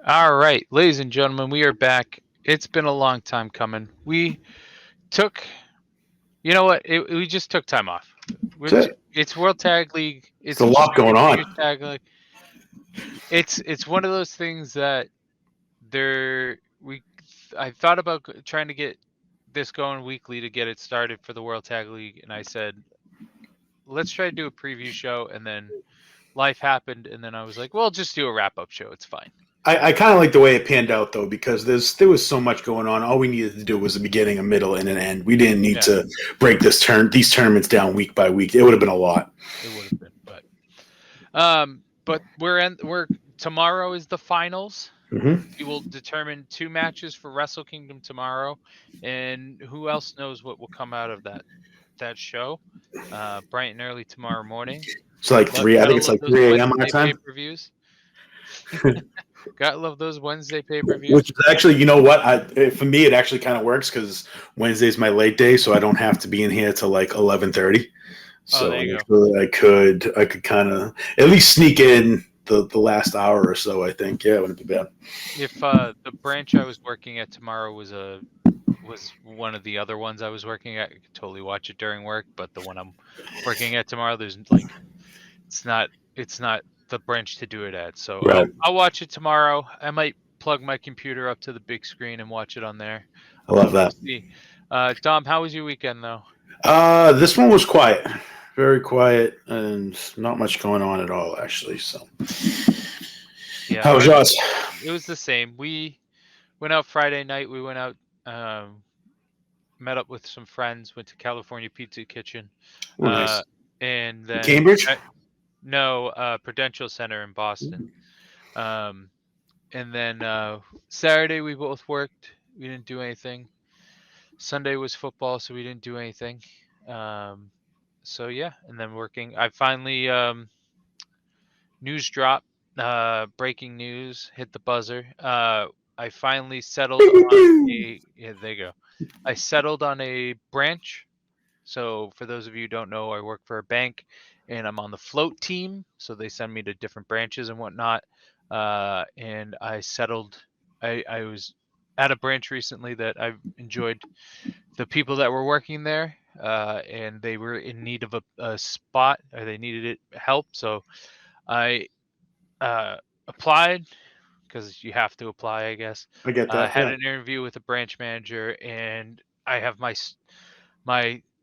All right, ladies and gentlemen, we are back. It's been a long time coming. We took, you know what? We just took time off. That's it. It's World Tag League. There's It's a lot Australian going Junior on. Tag League. It's one of those things that there we I thought about trying to get this going weekly to get it started for the World Tag League, and I said, let's try to do a preview show, and then life happened, and then I was like, well, just do a wrap up show. It's fine. I kind of like the way it panned out though, because there was so much going on. All we needed to do was a beginning, a middle, and an end. We didn't need Yeah, to break these tournaments down week by week. It would have been a lot. it would have been, but we're tomorrow is the finals. Hmm. We will determine two matches for Wrestle Kingdom tomorrow, and who else knows what will come out of that show. Bright and early tomorrow morning. It's like three. I think Gotta it's love like those 3 a.m. our Wednesday time. pay-per-views. Gotta love those Wednesday pay-per-views. Which is actually, you know what? For me, it actually kind of works because Wednesday's my late day, so I don't have to be in here till like 11:30. Oh, So there you go. I could kind of at least sneak in the last hour or so. I think, yeah, it wouldn't be bad. If the branch I was working at tomorrow was one of the other ones I was working at, I could totally watch it during work. But the one I'm working at tomorrow, there's like it's not the branch to do it at. So Right. I'll watch it tomorrow. I might plug my computer up to the big screen and watch it on there. I love We'll that. see. Dom, how was your weekend though? This one was quiet, very quiet, and not much going on at all, actually. So, Yeah, how was yours? it was the same. We went out Friday night. We went out, met up with some friends, went to California Pizza Kitchen, Oh, nice. and then Cambridge. no, Prudential Center in Boston. Um, and then Saturday we both worked. We didn't do anything. Sunday was football, so we didn't do anything. Um, so yeah, and then working. I finally news drop. Breaking news hit the buzzer. I finally settled on a. Yeah, there you go. I settled on a branch. So for those of you who don't know, I work for a bank, and I'm on the float team. So they send me to different branches and whatnot. And I settled. I was at a branch recently that I've enjoyed the people that were working there, and they were in need of a spot, or they needed help. So I applied because you have to apply, I guess. I get that. Had Yeah. an interview with a branch manager, and I have my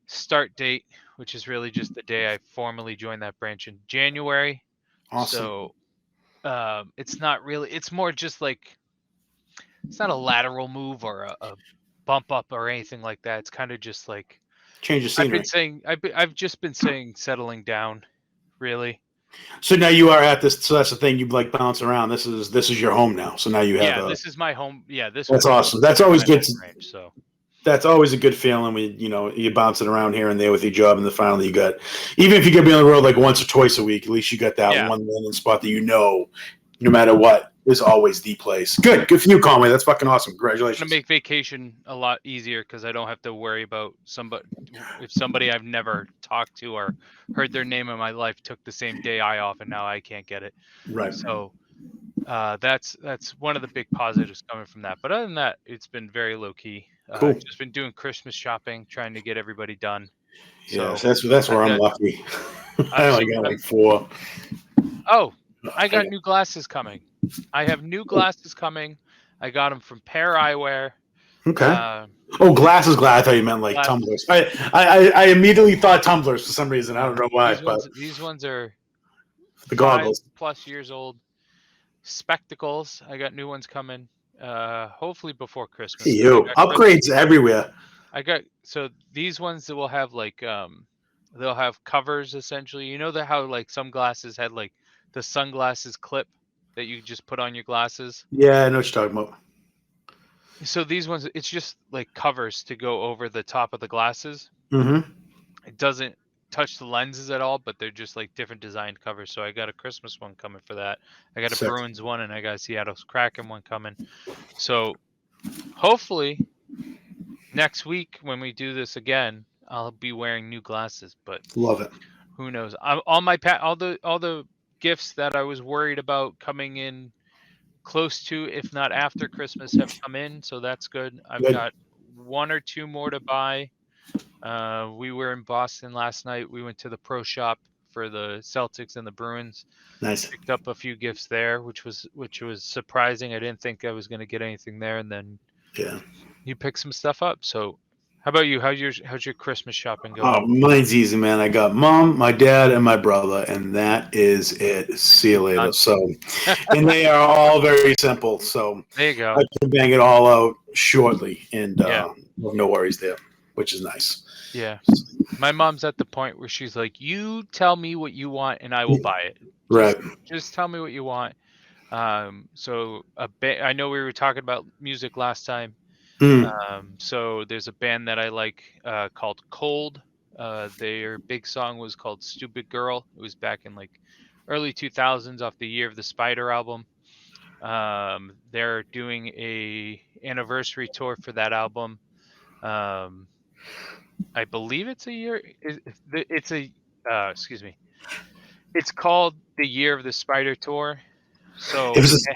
start date, which is really just the day I formally joined that branch in January. Awesome. So it's not really. It's more just like it's not a lateral move or a bump up or anything like that. It's kind of just like Change of I've been scenery. saying. I've just been saying settling down, really. So now you are at this. So that's the thing. You like bounce around. This is your home now. So now you have Yeah, a. this is my home. Yeah, this That's was awesome. That's been always my good. home range. So That's always a good feeling when you're bouncing around here and there with your job, and then finally you got. Even if you could be on the road like once or twice a week, at least you got that yeah, one landing spot that no matter what, is always the place. Good for you, Conway. That's fucking awesome. gonna Congratulations. make vacation a lot easier because I don't have to worry about somebody if somebody I've never talked to or heard their name in my life took the same day I off and now I can't get it. Right. So that's one of the big positives coming from that. But other than that, it's been very low key. Cool. Just been doing Christmas shopping, trying to get everybody done. Yes, So that's where I've I'm got lucky. I I only so got I'm like four. oh I I got got, new glasses coming. I have new glasses coming. I got them from Pair Eyewear. okay. Uh, Oh, glasses. Glad I thought you meant like tumblers. Glasses. I immediately thought tumblers for some reason. I don't No, know why, but these ones are the 5 goggles. plus years old. Spectacles. I got new ones coming. Hopefully before Christmas Hey, because I you got upgrades everywhere. so these ones that will have like they'll have covers essentially. You know that how like some glasses had like the sunglasses clip that you just put on your glasses. Yeah, I know what you're talking about. So these ones, it's just like covers to go over the top of the glasses. Mm-hmm. It doesn't touch the lenses at all, but they're just like different designed covers. So I got a Christmas one coming for that. I got a Sick. Bruins one and I got a Seattle's Kraken one coming. So hopefully next week when we do this again, I'll be wearing new glasses, but Love it. who knows? All the gifts that I was worried about coming in close to, if not after Christmas, have come in, so that's good. I've Good. got 1 or 2 more to buy. We were in Boston last night. We went to the pro shop for the Celtics and the Bruins. Nice. Picked up a few gifts there, which was surprising. I didn't think I was going to get anything there, and then Yeah. you picked some stuff up. So, how about you? How's your Christmas shopping going? Oh, mine's easy, man. I got mom, my dad, and my brother, and that is it. See you later. Done. So, and they are all very simple. So There you go. I can bang it all out shortly, and Yeah. no worries there, which is nice. Yeah. My mom's at the point where she's like, "You tell me what you want, and I will buy it. Right. Just tell me what you want." So I know we were talking about music last time. So there's a band that I like called Cold. Their big song was called "Stupid Girl." It was back in like early 2000s off the Year of the Spider album. They're doing a anniversary tour for that album. I believe it's a year. It's a excuse me. It's called the Year of the Spider tour. So It was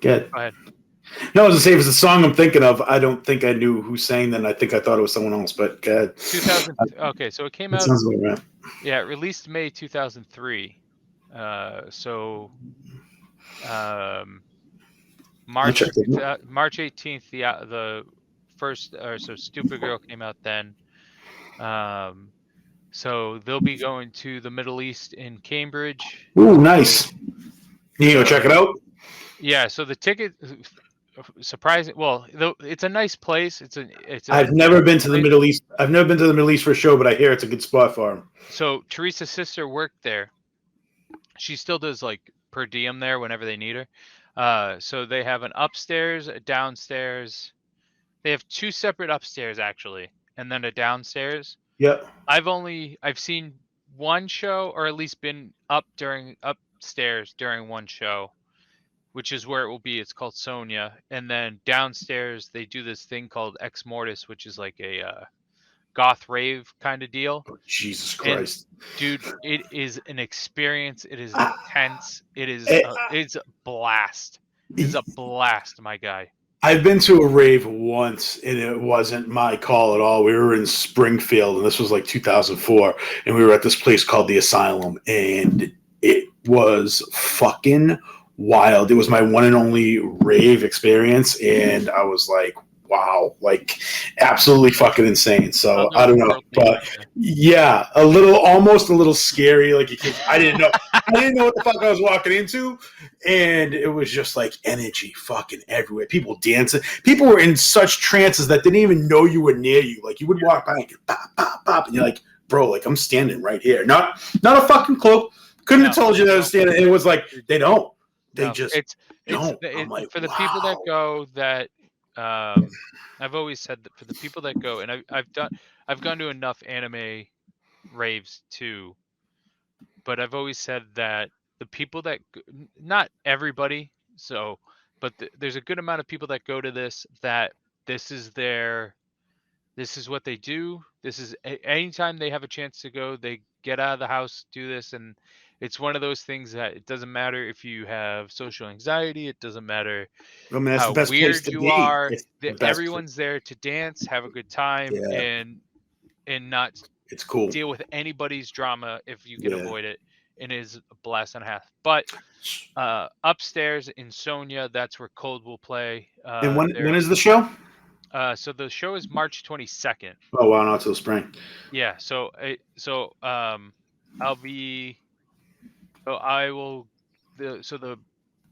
good. go ahead. No, I was gonna say, if it's a song I'm thinking of, I don't think I knew who sang that. I think I thought it was someone else, but 2000. Okay, so it came out. Sounds like right. Yeah, released May 2003. March 18th. The first, so Stupid Girl came out then. So they'll be going to the Middle East in Cambridge. Ooh, nice. You go check it out. Yeah. So the ticket, surprising. Well, it's a nice place. I've never been to the Middle East. I've never been to the Middle East for a show, but I hear it's a good spot for him. So Teresa's sister worked there. She still does like per diem there whenever they need her. So they have an upstairs, a downstairs. They have 2 separate upstairs actually, and then a downstairs. Yep. I've seen one show, or at least been upstairs during one show, which is where it will be. It's called Sonia. And then downstairs they do this thing called Ex Mortis, which is like a goth rave kind of deal. Oh, Jesus Christ. And, dude, it is an experience. It is intense. It's a blast. It's a blast, my guy. I've been to a rave once, and it wasn't my call at all. We were in Springfield, and this was like 2004, and we were at this place called the Asylum, and it was fucking wild. It was my one and only rave experience, and I was like, wow, like absolutely fucking insane. So I don't know, but yeah, almost a little scary. Like I didn't know what the fuck I was walking into, and it was just like energy fucking everywhere. People dancing. People were in such trances that didn't even know you were near you. Like you would walk by and get pop, pop, pop, and you're like, bro, like I'm standing right here. Not a fucking clue. Couldn't have told you that I was standing. It was like they don't. They just don't. Like, for the people that go that. I've always said that for the people that go, and I've gone to enough anime raves too, but I've always said that the people that not everybody, but there's a good amount of people that go to this, that this is what they do. This is anytime they have a chance to go, they get out of the house, do this, and it's one of those things that it doesn't matter if you have social anxiety. It doesn't matter how weird you are. Everyone's there to dance, have a good time, and not it's cool. Deal with anybody's drama if you can avoid it. It is a blast and a half. But upstairs in Sonia, that's where Cold will play. And when is the show? So the show is March 22nd. Oh wow, not till spring. Yeah. So I'll be. So I will. The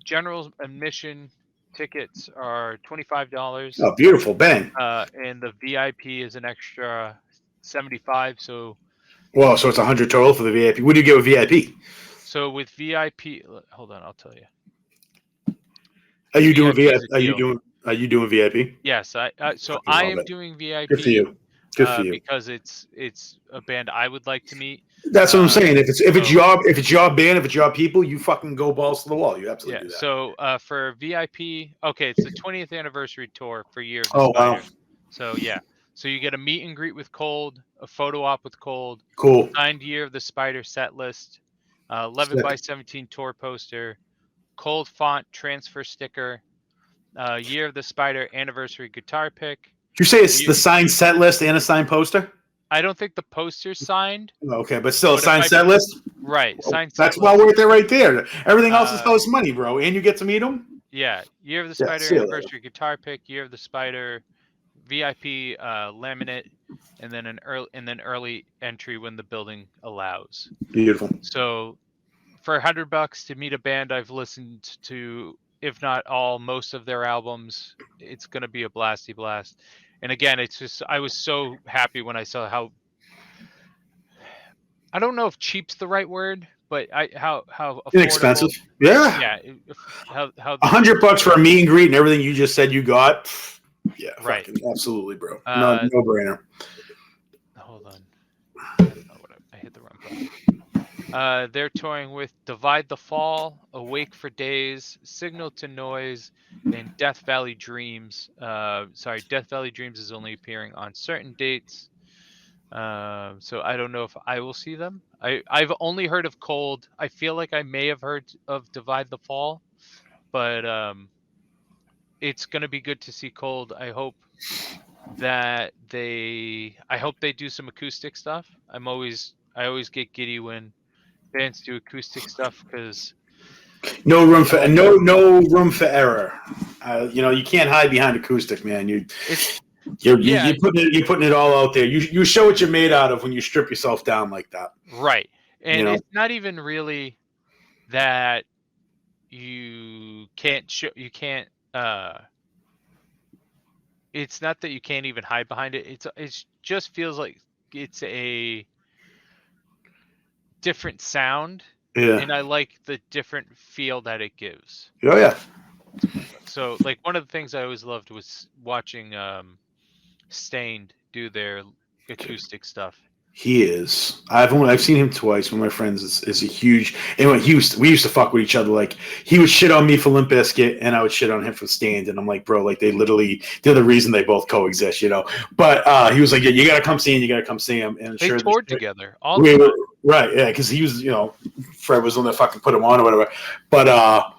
general admission tickets are $25. Oh, beautiful, bang. And the VIP is an extra $75. So. Well, so it's $100 total for the VIP. What do you get with VIP? So with VIP, hold on, I'll tell you. Are you doing VIP? Are you doing VIP? Yes, I am doing VIP. Good for you. Good for you. Because it's a band I would like to meet. That's what I'm saying. If it's your band, if it's your people, you fucking go balls to the wall. You absolutely do that. So for VIP, okay, it's the 20th anniversary tour for Year of the Spider. Wow. So yeah. So you get a meet and greet with Cold, a photo op with Cold, cool, signed Year of the Spider set list, 11 by 17 tour poster, Cold font transfer sticker, Year of the Spider anniversary guitar pick. Did you say it's the signed set list and a signed poster? I don't think the poster's signed. Okay, but still a But signed set list? Right, signed set That's well list. worth it right there. Everything else is house money, bro. And you get to meet them? Yeah, Year of the Spider anniversary guitar pick, Year of the Spider VIP laminate, and then early entry when the building allows. Beautiful. So for $100 to meet a band I've listened to, if not all, most of their albums, it's gonna be a blasty blast. And again, it's just I was so happy when I saw how, I don't know if cheap's the right word, but how affordable. Inexpensive. Yeah. Yeah. How $100 for a meet and greet and everything you just said you got. Yeah, right. Fucking, absolutely, bro. No brainer. Hold on. I don't know what I hit the wrong button. They're touring with Divide the Fall, Awake for Days, Signal to Noise, and Death Valley Dreams. Death Valley Dreams is only appearing on certain dates. So I don't know if I will see them. I've only heard of Cold. I feel like I may have heard of Divide the Fall, but it's gonna be good to see Cold. I hope they do some acoustic stuff. I always get giddy when bands do acoustic stuff because no room for error. You can't hide behind acoustic, man. You're putting it all out there. You show what you're made out of when you strip yourself down like that. Right. And it's not even really that you can't it's not that you can't even hide behind it. It just feels like it's a different sound. Yeah. And I like the different feel that it gives. Oh yeah. So like one of the things I always loved was watching Stained do their acoustic stuff. He is. I've seen him twice. One of my friends is a huge. Anyway, we used to fuck with each other. Like he would shit on me for Limp Bizkit, and I would shit on him for Stained. And I'm like, bro, like they're the reason they both coexist, But he was like, yeah, you gotta come see him. You gotta come see him. And they toured together. Right? Yeah, because he was, Fred was the one that fucking put him on or whatever. But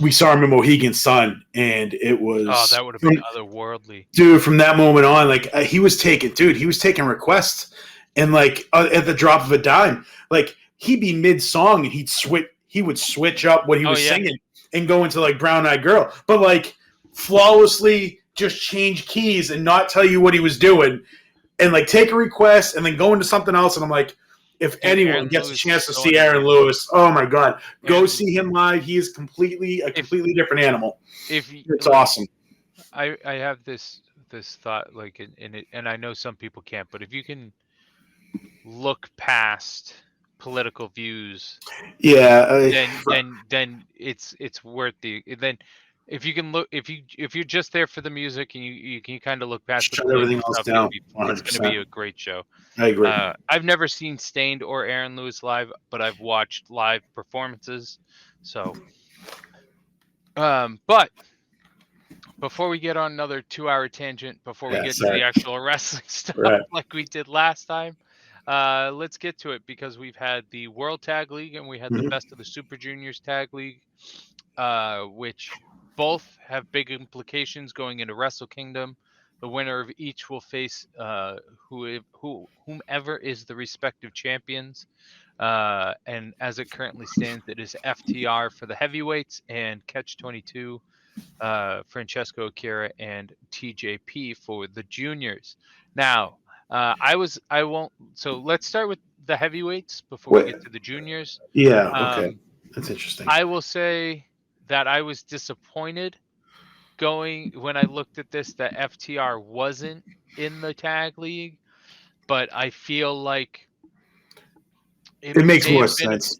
we saw him in Mohegan Sun, and it was that would have been otherworldly, dude. From that moment on, like he was taking requests. And like at the drop of a dime, like he'd be mid song and he would switch up what he was singing and go into like Brown Eyed Girl, but like flawlessly just change keys and not tell you what he was doing, and like take a request and then go into something else. And I'm like, if anyone gets a chance to see Aaron Lewis, oh my god, go see him live. He is a completely different animal. It's awesome. I have this thought, like in it, and I know some people can't, but if you can look past political views, then it's worth then if you can look, if you're just there for the music and you can kind of look past the everything else stuff, down. it's going to be a great show. I agree. I've never seen Stained or Aaron Lewis live, but I've watched live performances. So but before we get on another 2-hour tangent, before we get to the actual wrestling stuff like we did last time, let's get to it, because we've had the World Tag League and we had the Best of the Super Juniors Tag League, which both have big implications going into Wrestle Kingdom. The winner of each will face whomever is the respective champions. And as it currently stands, it is FTR for the heavyweights and Catch 22, Francesco Akira and TJP for the juniors. Now, so let's start with the heavyweights before we get to the juniors. Yeah, okay. That's interesting. I will say that I was disappointed when I looked at this that FTR wasn't in the tag league, but I feel like it makes more sense.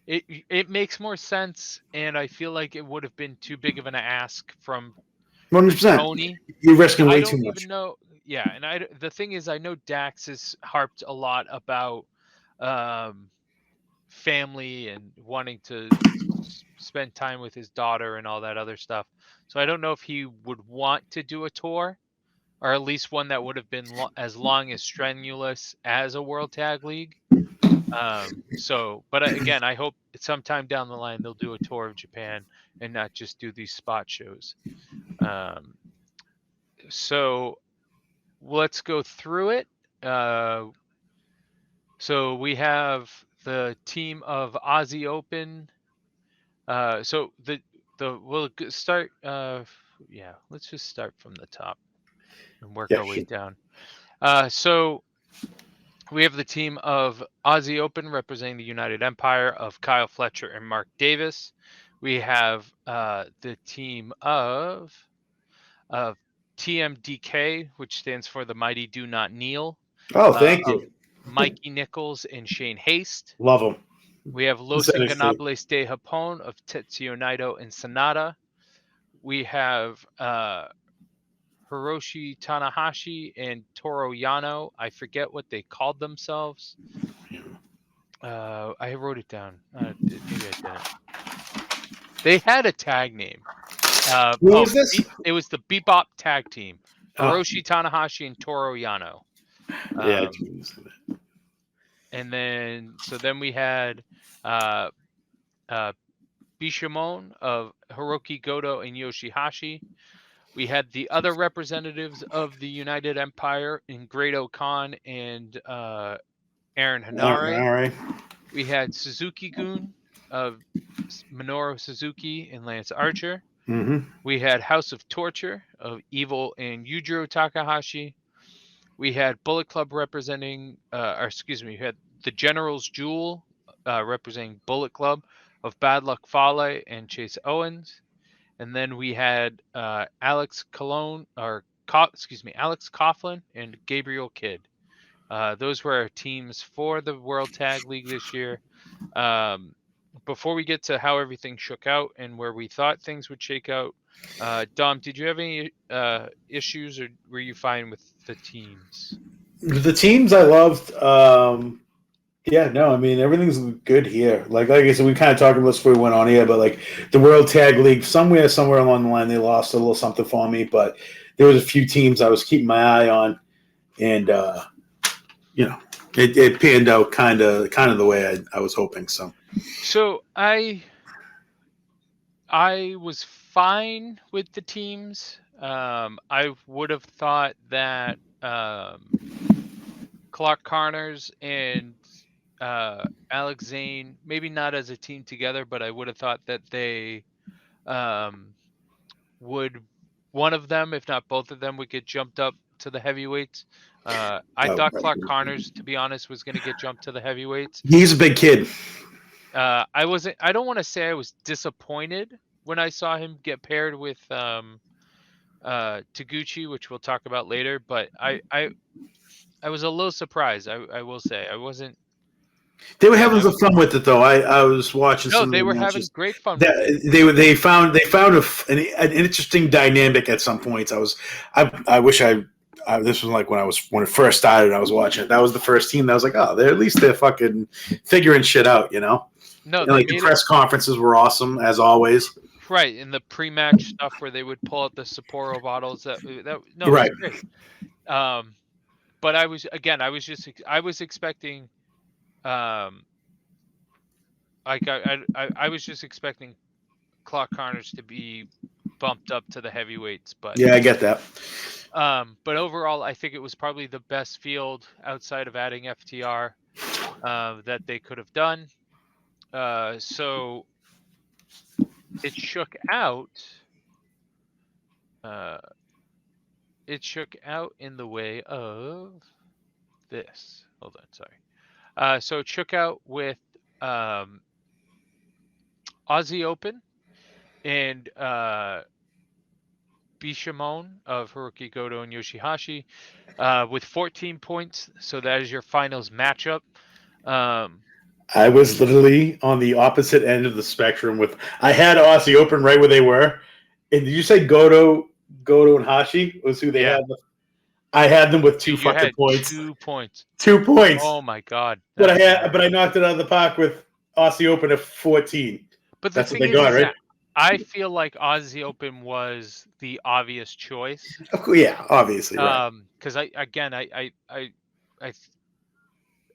It makes more sense, and I feel like it would have been too big of an ask from 100%. Tony. You're risking way too much. Yeah, and the thing is, I know Dax has harped a lot about family and wanting to spend time with his daughter and all that other stuff. So I don't know if he would want to do a tour, or at least one that would have been as long as strenuous as a World Tag League. But again, I hope sometime down the line they'll do a tour of Japan and not just do these spot shows. So let's go through it. So we have the team of Aussie Open. So we'll start. Let's just start from the top and work our way down. So we have the team of Aussie Open representing the United Empire of Kyle Fletcher and Mark Davis. We have the team of TMDK, which stands for the Mighty Do Not Kneel. Oh, thank you. Mikey Nichols and Shane Haste. Love them. We have Los Inganables de Japón of Tetsuya Naito and Sanada. We have Hiroshi Tanahashi and Toru Yano. I forget what they called themselves. I wrote it down. Maybe I didn't. They had a tag name. What was this? It was the Bebop Tag Team. Hiroshi Tanahashi and Toru Yano. Yeah. And then we had Bishamon of Hiroki Goto and Yoshihashi. We had the other representatives of the United Empire in Great-O-Khan and Aaron Hanare. We had Suzuki-gun of Minoru Suzuki and Lance Archer. Mm-hmm. We had House of Torture of Evil and Yujiro Takahashi. We had Bullet Club representing, we had the General's Jewel representing Bullet Club of Bad Luck Fale and Chase Owens. And then we had Alex Coughlin and Gabriel Kidd. Those were our teams for the World Tag League this year. Before we get to how everything shook out and where we thought things would shake out, Dom, did you have any issues, or were you fine with the teams? The teams I loved. Everything's good here. Like I said, we kind of talked about this before we went on here, but like the World Tag League, somewhere along the line, they lost a little something for me. But there was a few teams I was keeping my eye on, and it panned out kind of the way I was hoping. So I was fine with the teams. I would have thought that Clark Connors and Alex Zane, maybe not as a team together, but I would have thought that they would, one of them, if not both of them, would get jumped up to the heavyweights. I thought Clark Connors, to be honest, was going to get jumped to the heavyweights. He's a big kid. I don't want to say I was disappointed when I saw him get paired with Taguchi, which we'll talk about later, but I was a little surprised. I will say I wasn't. They were having some fun with it, though. I was watching. No, they were having great fun. They found an interesting dynamic at some points. I wish this was like when it first started. I was watching it. That was the first team that was like, oh, they're fucking figuring shit out, you know. No, and like the press conferences were awesome as always. Right, in the pre-match stuff where they would pull out the Sapporo bottles. That right. Was great. But I was expecting, I was just expecting Clark Connors to be bumped up to the heavyweights. But yeah, I get that. But overall, I think it was probably the best field outside of adding FTR that they could have done. So it shook out. It shook out in the way of this. Hold on, sorry. So it shook out with Aussie Open and Bishamon of Hiroki Goto and Yoshihashi with 14 points. So that is your finals matchup. I was literally on the opposite end of the spectrum. I had Aussie Open right where they were. And did you say Goto and Hashi was who they had? I had them with two fucking points. 2 points. 2 points. Oh my god! But I knocked it out of the park with Aussie Open at 14. But that's what they got, right? I feel like Aussie Open was the obvious choice. Yeah, obviously. Because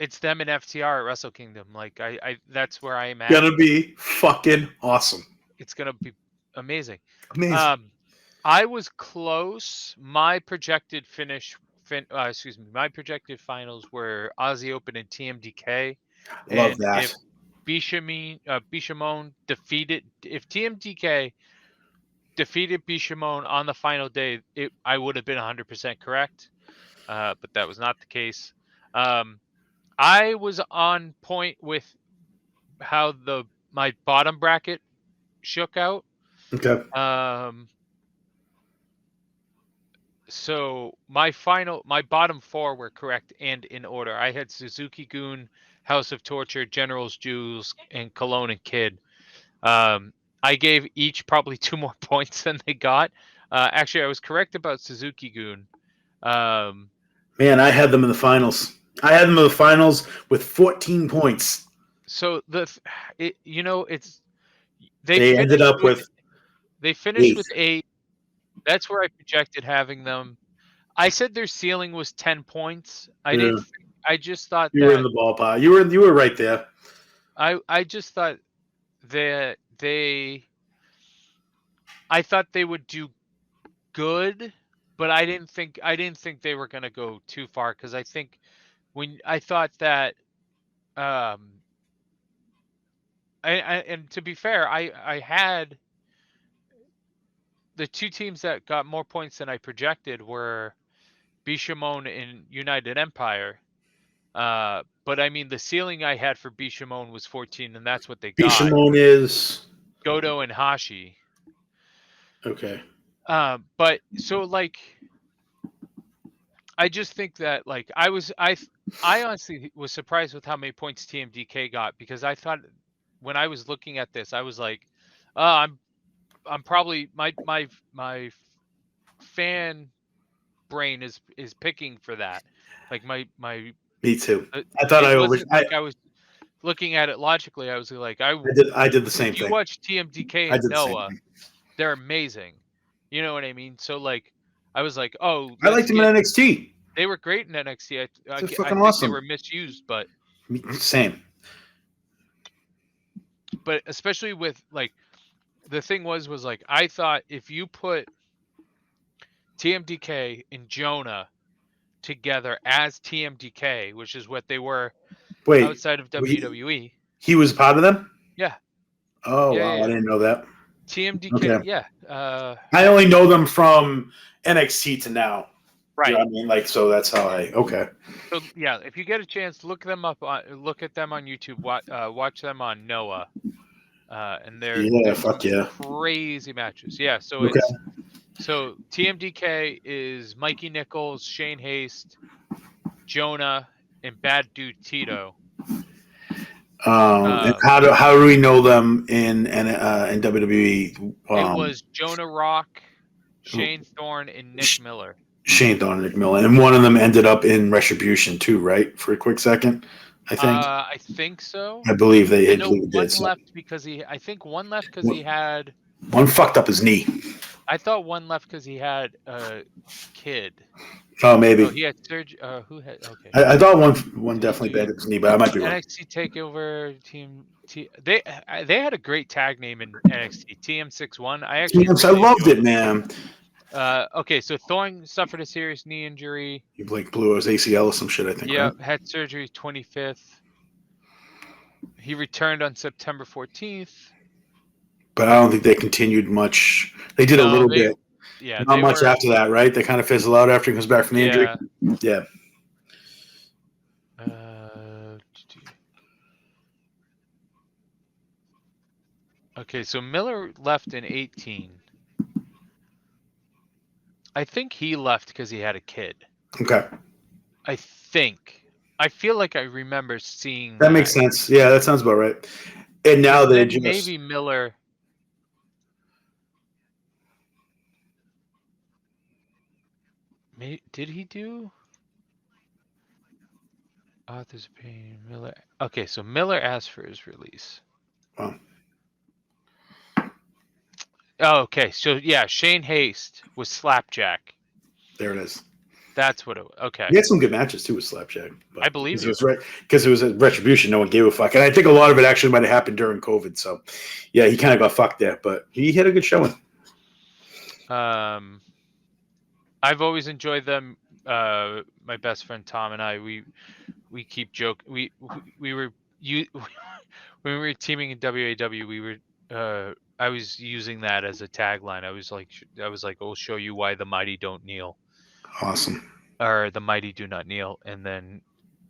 It's them and FTR at Wrestle Kingdom. Like that's where I am at. Gonna be fucking awesome. It's gonna be amazing. Amazing. I was close. My projected my projected finals were Aussie Open and TMDK. Love And that. if Bishamon defeated, if TMDK defeated Bishamon on the final day, I would have been 100% correct. But that was not the case. I was on point with how my bottom bracket shook out. Okay. So my bottom four were correct and in order. I had Suzuki Goon, House of Torture, General's Jewels, and Cologne and Kid. I gave each probably 2 more points than they got. Actually, I was correct about Suzuki Goon. Man, I had them in the finals. I had them in the finals with 14 points. So they ended up with they finished 8. with 8. That's where I projected having them. I said their ceiling was 10 points. I didn't. I just thought you were in the ballpark. You were right there. I just thought that I thought they would do good, but I didn't think they were going to go too far, because I think I thought that and to be fair, I had the 2 teams that got more points than I projected were Bishamon and United Empire. But I mean, the ceiling I had for Bishamon was 14, and that's what they got. Bishamon is Goto and Hashi. Okay. But so like, I just think that like I honestly was surprised with how many points TMDK got, because I thought when I was looking at this, I was like, I'm probably my fan brain is picking for that. Like my Me too. I thought I was looking at it logically. I was like, I did the same if thing. you watch TMDK and Noah, they're amazing. You know what I mean? So like, I was like, oh, I liked them in NXT. They were great in NXT. I think awesome. They were misused, but same. But especially with like, the thing was like, I thought if you put TMDK and Jonah together as TMDK, which is what they were outside of WWE. He was part of them? Yeah. Oh, wow. I didn't know that. TMDK, okay. Yeah. I only know them from NXT to now. Right. You know what I mean? Like, so that's how okay. So yeah, if you get a chance, look them up. Look at them on YouTube. Watch them on Noah. And they're fuck yeah, crazy matches. Yeah. So it's TMDK is Mikey Nichols, Shane Haste, Jonah, and Bad Dude Tito. And how do we know them in WWE? It was Jonah Rock, Shane Thorne, and Nick Miller. Shane Thorne and Nick Miller, and one of them ended up in Retribution too, right? For a quick second, I think. I think so. I believe they did. One left because one left because he had. One fucked up his knee. I thought one left because he had a kid. Oh, maybe. He had surgery. Who had? Okay. I thought one definitely bad his knee, but I might be wrong. NXT Takeover Team. They had a great tag name in NXT. TM61. I loved it, man. Okay, so Thorne suffered a serious knee injury. He blew his ACL or some shit, I think. Yeah, right? Had surgery 25th. He returned on September 14th. But I don't think they continued much. They did a little bit. Yeah, not much after that, right? They kind of fizzle out after he comes back from the injury. Yeah. Okay, so Miller left in 18. I think he left because he had a kid. Okay. I think. I feel like I remember seeing that. Makes sense. Yeah, that sounds about right. And now they just... Maybe Miller... Did he do... Author's opinion, Miller... Okay, so Miller asked for his release. Wow. Oh, okay, so yeah, Shane Haste was Slapjack. There it is. That's what it was. Okay. He had some good matches too with Slapjack. I believe it was because it was a Retribution. No one gave a fuck, and I think a lot of it actually might have happened during COVID. So, yeah, he kind of got fucked there, but he had a good showing. I've always enjoyed them. My best friend Tom and I, we keep joke. We were when we were teaming in WAW. We were. I was using that as a tagline. I was like, "I'll show you why the mighty don't kneel." Awesome. Or the mighty do not kneel. And then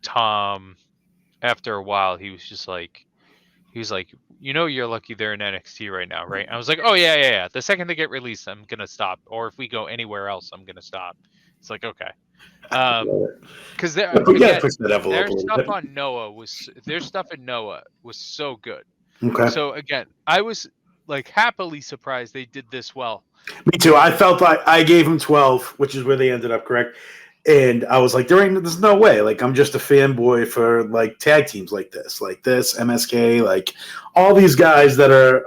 Tom, after a while, he was like, you're lucky they're in NXT right now, right? And I was like, oh yeah. The second they get released, I'm gonna stop. Or if we go anywhere else, I'm gonna stop. It's like, okay. Because their stuff on Noah their stuff in Noah was so good. Okay. So again, I was like happily surprised they did this well. Me too. I felt like I gave him 12, which is where they ended up, correct? And I was like, there's no way. Like, I'm just a fanboy for like tag teams like this, MSK, like all these guys that are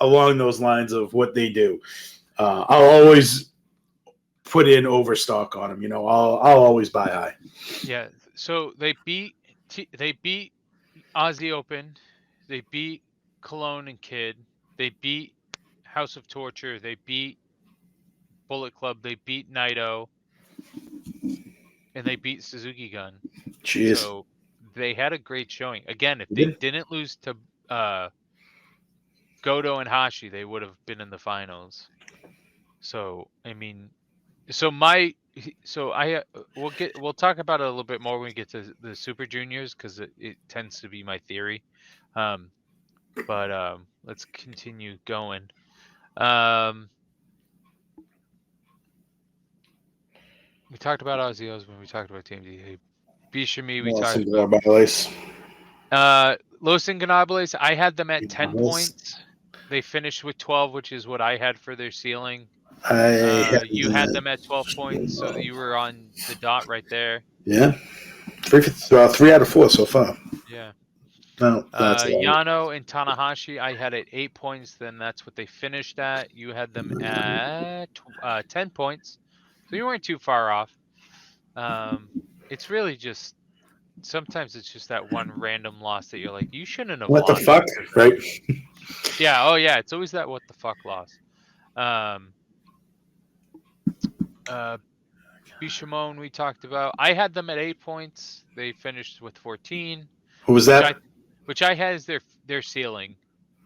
along those lines of what they do. I'll always put in overstock on them. I'll always buy high. Yeah. So they beat Aussie Open. They beat Cologne and Kid. They beat House of Torture. They beat Bullet Club. They beat Naito. And they beat Suzuki Gun. Jeez. So they had a great showing. Again, if they didn't lose to Goto and Hashi, they would have been in the finals. So I mean, we'll talk about it a little bit more when we get to the Super Juniors because it tends to be my theory. But let's continue going. We talked about Ozzy Osbourne. We talked about TMD. Bishami, we talked about. Los Ingonables, I had them at 10 points. They finished with 12, which is what I had for their ceiling. You had them at 12 points, so you were on the dot right there. Yeah. 3 out of 4 so far. Yeah. No, Yano and Tanahashi, I had at 8 points. Then that's what they finished at. You had them at 10 points. So you weren't too far off. It's really just sometimes it's just that one random loss that you're like, you shouldn't have lost. What the fuck, right? Yeah. Oh yeah. It's always that what the fuck loss. Bishamon we talked about. I had them at 8 points. They finished with 14. Who was that? Which I had as their ceiling.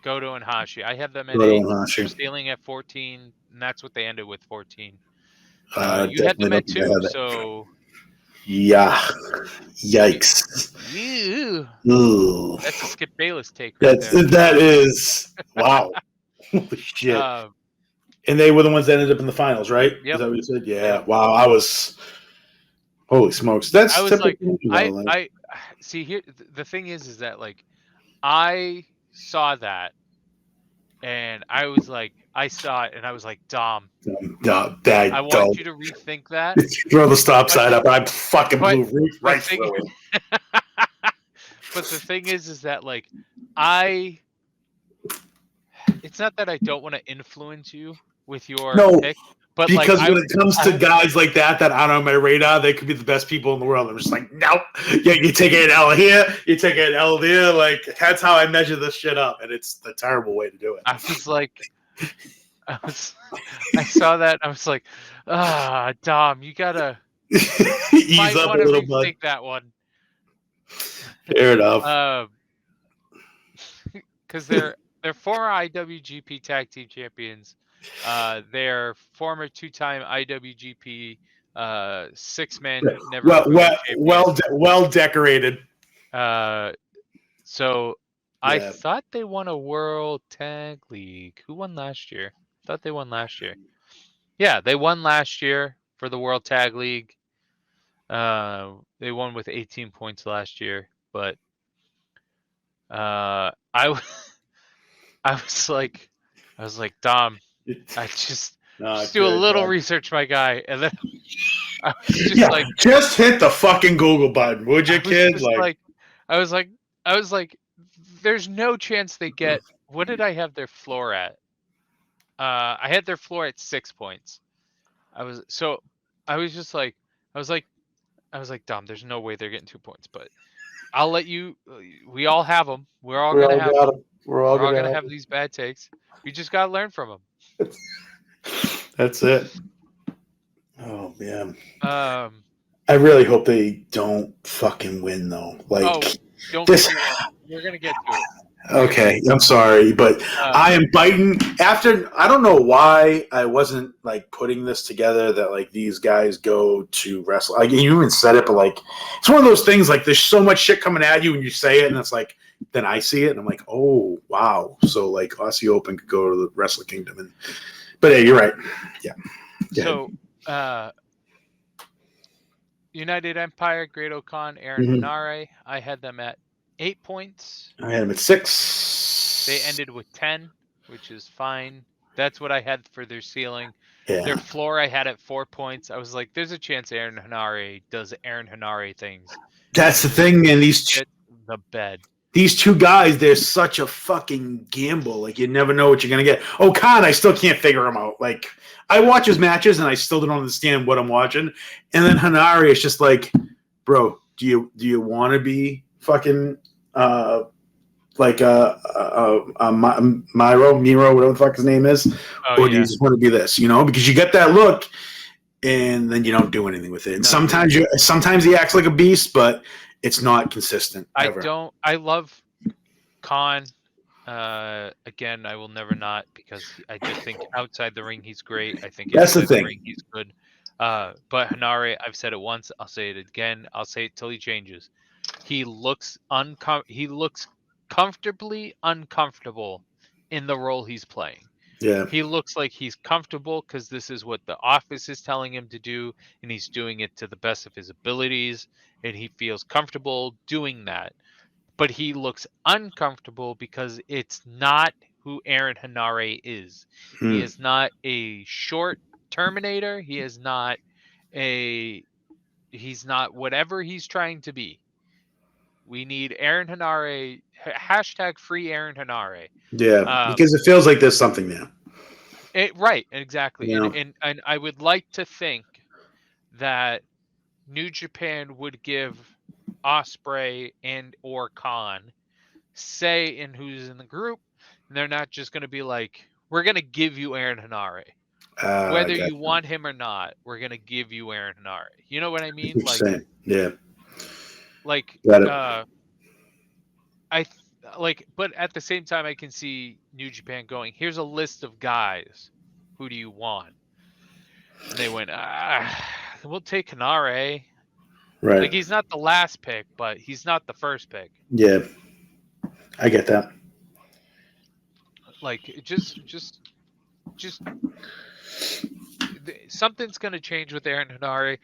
Goto and Hashi. I had them at 8. Their ceiling at 14, and that's what they ended with 14. You had them at 2, so yeah. Yikes. Ew. That's a Skip Bayless take right there. That is wow. Holy shit. And they were the ones that ended up in the finals, right? Yep. Is that what you said? Yeah. Wow. I was holy smokes. That's I was like I see here the thing is that like I saw that and I was like I saw it and I was like, Dom, I want you to rethink that. Throw the stop sign up. I'm fucking blue right through it. But the thing is that like it's not that I don't want to influence you with your pick, but because when it comes to guys like that aren't on my radar, they could be the best people in the world. I'm just like, nope. Yeah, you take an L here, you take an L there. Like that's how I measure this shit up, and it's the terrible way to do it. I was like, I saw that. I was like, Dom, you gotta ease up a little bit. Take that one. Fair enough. Because they're former IWGP Tag Team Champions. They're former 2-time IWGP 6-man. Well decorated. So I thought they won a World Tag League. Who won last year? I thought they won last year. Yeah, they won last year for the World Tag League. They won with 18 points last year, but I was like, Dom, I just do a little research, my guy, and then I was just hit the fucking Google button, would you, kid? I was like, there's no chance they get. What did I have their floor at? I had their floor at 6 points. I was just like, I was like, Dom, there's no way they're getting 2 points, but I'll let you. We all have them. We're all We gonna all have got them. them. We're all We're all gonna gonna have have these bad takes. We just gotta learn from them. That's it. Oh man. them. I really hope they don't fucking win though. Like Oh, don't this. get me wrong. We're gonna get to it. Okay, I'm sorry, but I am biting after. I don't know why I wasn't like putting this together that like these guys go to wrestle. Like you even said it, but like it's one of those things. Like there's so much shit coming at you, and you say it, and it's like then I see it, and I'm like, oh wow. So like Aussie Open could go to the Wrestle Kingdom, and but yeah, you're right. Yeah. So, United Empire, Great Okan, Aaron Mhm. Hanare. I had them at 8 points. I had him at 6. They ended with 10, which is fine. That's what I had for their ceiling. Yeah. Their floor I had at 4 points. I was like, there's a chance Aaron Hanare does Aaron Hanare things. That's the thing, man. Shit the bed. These two guys, there's such a fucking gamble. Like you never know what you're gonna get. Khan, I still can't figure him out. Like I watch his matches and I still don't understand what I'm watching. And then Hanari is just like, bro, do you want to be fucking like Miro, whatever the fuck his name is, or do you just want to be this? You know, because you get that look, and then you don't do anything with it. And sometimes he acts like a beast, but it's not consistent. Ever. I love Khan. Again, I will never not because I just think outside the ring he's great. I think inside the ring he's good. But Hanare, I've said it once. I'll say it again. I'll say it till he changes. He looks comfortably uncomfortable in the role he's playing. Yeah. He looks like he's comfortable because this is what the office is telling him to do, and he's doing it to the best of his abilities, and he feels comfortable doing that. But he looks uncomfortable because it's not who Aaron Hanare is. He is not a short Terminator. He's not whatever he's trying to be. We need Aaron Hanare. Hashtag free Aaron Hanare. Yeah, because it feels like there's something there. Right, exactly. Yeah. And I would like to think that New Japan would give Ospreay and or Khan say in who's in the group, and they're not just going to be like, we're going to give you Aaron Hanare. Whether you want him or not, we're going to give you Aaron Hanare. You know what I mean? Yeah. Like, but at the same time, I can see New Japan going, here's a list of guys. Who do you want? And they went, we'll take Hanare. Right. Like, he's not the last pick, but he's not the first pick. Yeah. I get that. Like, just something's going to change with Aaron Hanare,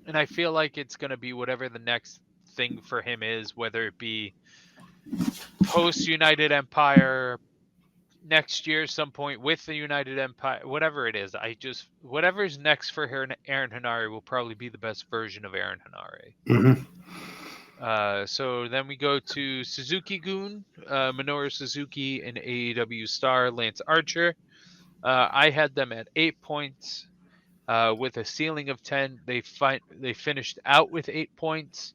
and I feel like it's going to be whatever the next thing for him is, whether it be post United Empire next year, some point with the United Empire, whatever it is. Whatever's next for Aaron Hanare will probably be the best version of Aaron Hanare. Mm-hmm. So then we go to Suzuki-gun, Minoru Suzuki, and AEW star Lance Archer. I had them at 8 points with a ceiling of 10. They finished out with 8 points.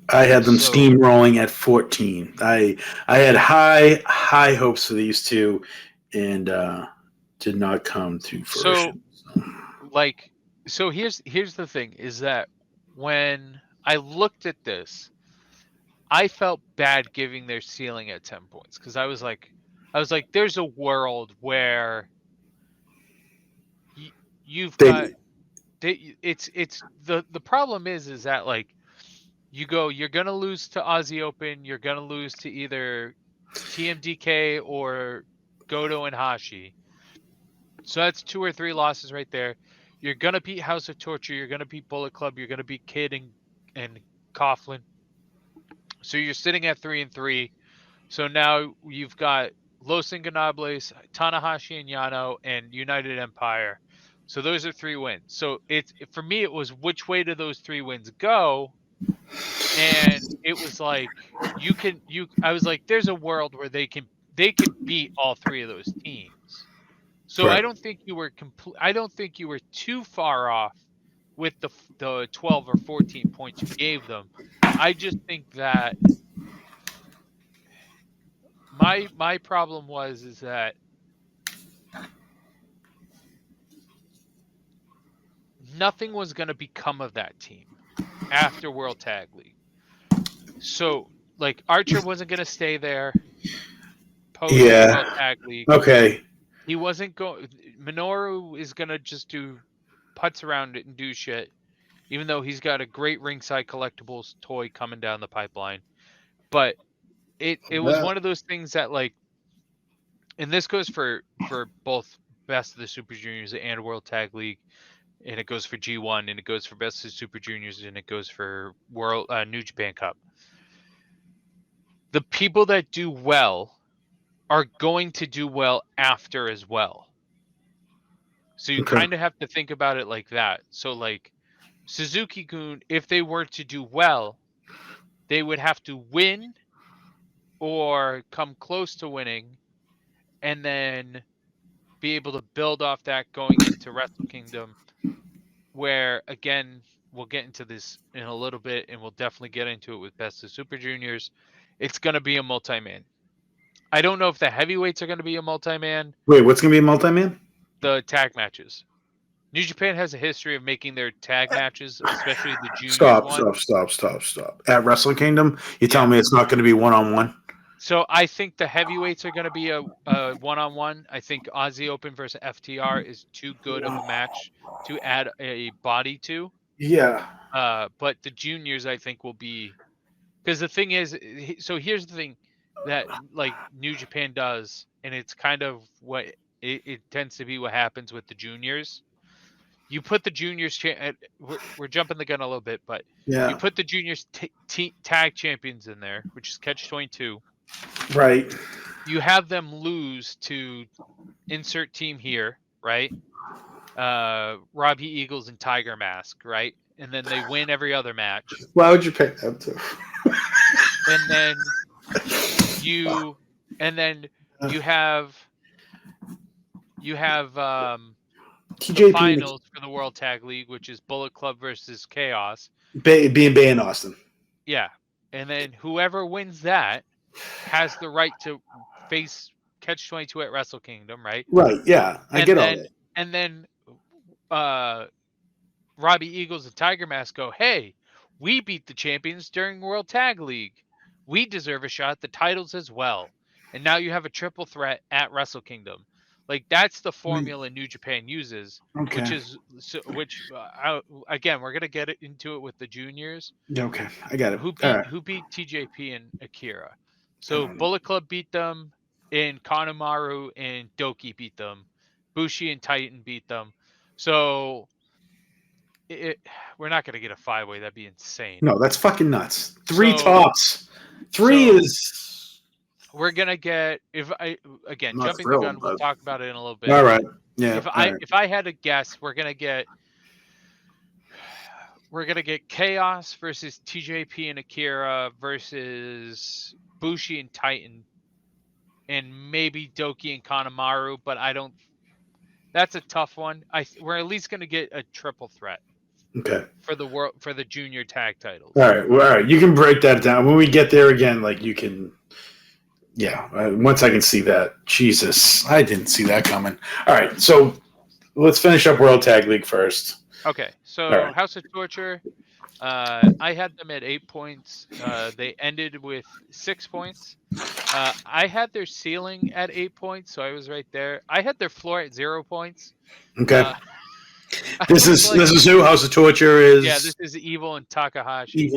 I had them steamrolling at 14. I had high hopes for these two, and did not come to fruition. So here's the thing: is that when I looked at this, I felt bad giving their ceiling at 10 points because I was like, there's a world where you've got. It's the problem is that like. You're going to lose to Aussie Open. You're going to lose to either TMDK or Goto and Hashi. So that's 2 or 3 losses right there. You're going to beat House of Torture. You're going to beat Bullet Club. You're going to beat Kid and Coughlin. So you're sitting at 3-3. So now you've got Los Ingonables, Tanahashi and Yano, and United Empire. So those are 3 wins. So for me, it was which way do those 3 wins go? And it was like I was like, there's a world where they can beat all 3 of those teams. So right. I don't think you were too far off with the 12 or 14 points you gave them. I just think that my problem is that nothing was going to become of that team after World Tag League. So, like, Archer wasn't going to stay there post Yeah. World Tag League. Okay. He wasn't going. Minoru is going to just do putts around it and do shit, even though he's got a great ringside collectibles toy coming down the pipeline. But it was one of those things that, like, and this goes for both Best of the Super Juniors and World Tag League, and it goes for G1, and it goes for Best of the Super Juniors, and it goes for World New Japan Cup. The people that do well are going to do well after as well. So you kind of have to think about it like that. So, like, Suzuki-gun, if they were to do well, they would have to win or come close to winning, and then be able to build off that going into Wrestle Kingdom, where, again, we'll get into this in a little bit, and we'll definitely get into it with Best of Super Juniors. It's going to be a multi-man. I don't know if the heavyweights are going to be a multi-man. Wait, what's going to be a multi-man? The tag matches. New Japan has a history of making their tag matches, especially the juniors Stop. At Wrestle Kingdom, you tell me it's not going to be one-on-one? So I think the heavyweights are going to be a one-on-one. I think Aussie Open versus FTR is too good of a match to add a body to. Yeah. But the juniors, I think, will be, because the thing is, so here's the thing that, like, New Japan does, and it's kind of what it tends to be what happens with the juniors. You put the juniors, we're jumping the gun a little bit, but Yeah. you put the juniors tag champions in there, which is Catch-22. Right. You have them lose to insert team here, right? Robbie Eagles and Tiger Mask, right? And then they win every other match. Why would you pick them too? And then you have the finals for the World Tag League, which is Bullet Club versus Chaos. Bay and Austin. Yeah. And then whoever wins that has the right to face Catch-22 at Wrestle Kingdom, right? Right, yeah. I get all that. And then Robbie Eagles and Tiger Mask go, hey, we beat the champions during World Tag League. We deserve a shot at the titles as well. And now you have a triple threat at Wrestle Kingdom. Like, that's the formula New Japan uses, okay. Again, we're gonna get into it with the juniors. Okay, I got it. Who beat TJP and Akira? So Bullet Club beat them, and Kanemaru and Doki beat them. Bushi and Titan beat them. So we're not gonna get a 5-way. That'd be insane. No, that's fucking nuts. Three tops. Is. We're gonna get, jumping the gun. We'll talk about it in a little bit. All right. Yeah. If I had to guess, we're gonna get Chaos versus TJP and Akira versus Bushi and Titan, and maybe Doki and Kanemaru. But I don't. That's a tough one. We're at least gonna get a triple threat. Okay. For the junior tag titles. All right. You can break that down when we get there again. Like, you can. Yeah, once I can see that. Jesus, I didn't see that coming. All right, so let's finish up World Tag League first. Okay, so House of Torture, I had them at 8 points. They ended with 6 points. I had their ceiling at 8 points, so I was right there. I had their floor at 0 points. Okay. This is who House of Torture is. Yeah, this is Evil and Takahashi.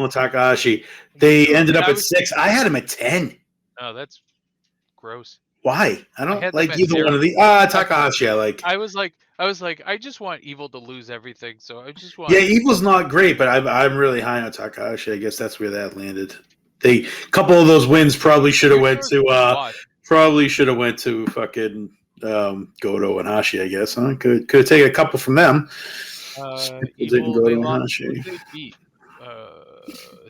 They ended up at 6. I had them at 10. Oh, that's gross. Why? I don't like either one of the Takahashi. I was like, I just want Evil to lose everything. So I just want. Yeah, Evil's not great, but I'm really high on Takahashi. I guess that's where that landed. A couple of those wins probably should have went to fucking Goto and Hashi. I guess. Huh? Could have taken a couple from them. Evil, they beat.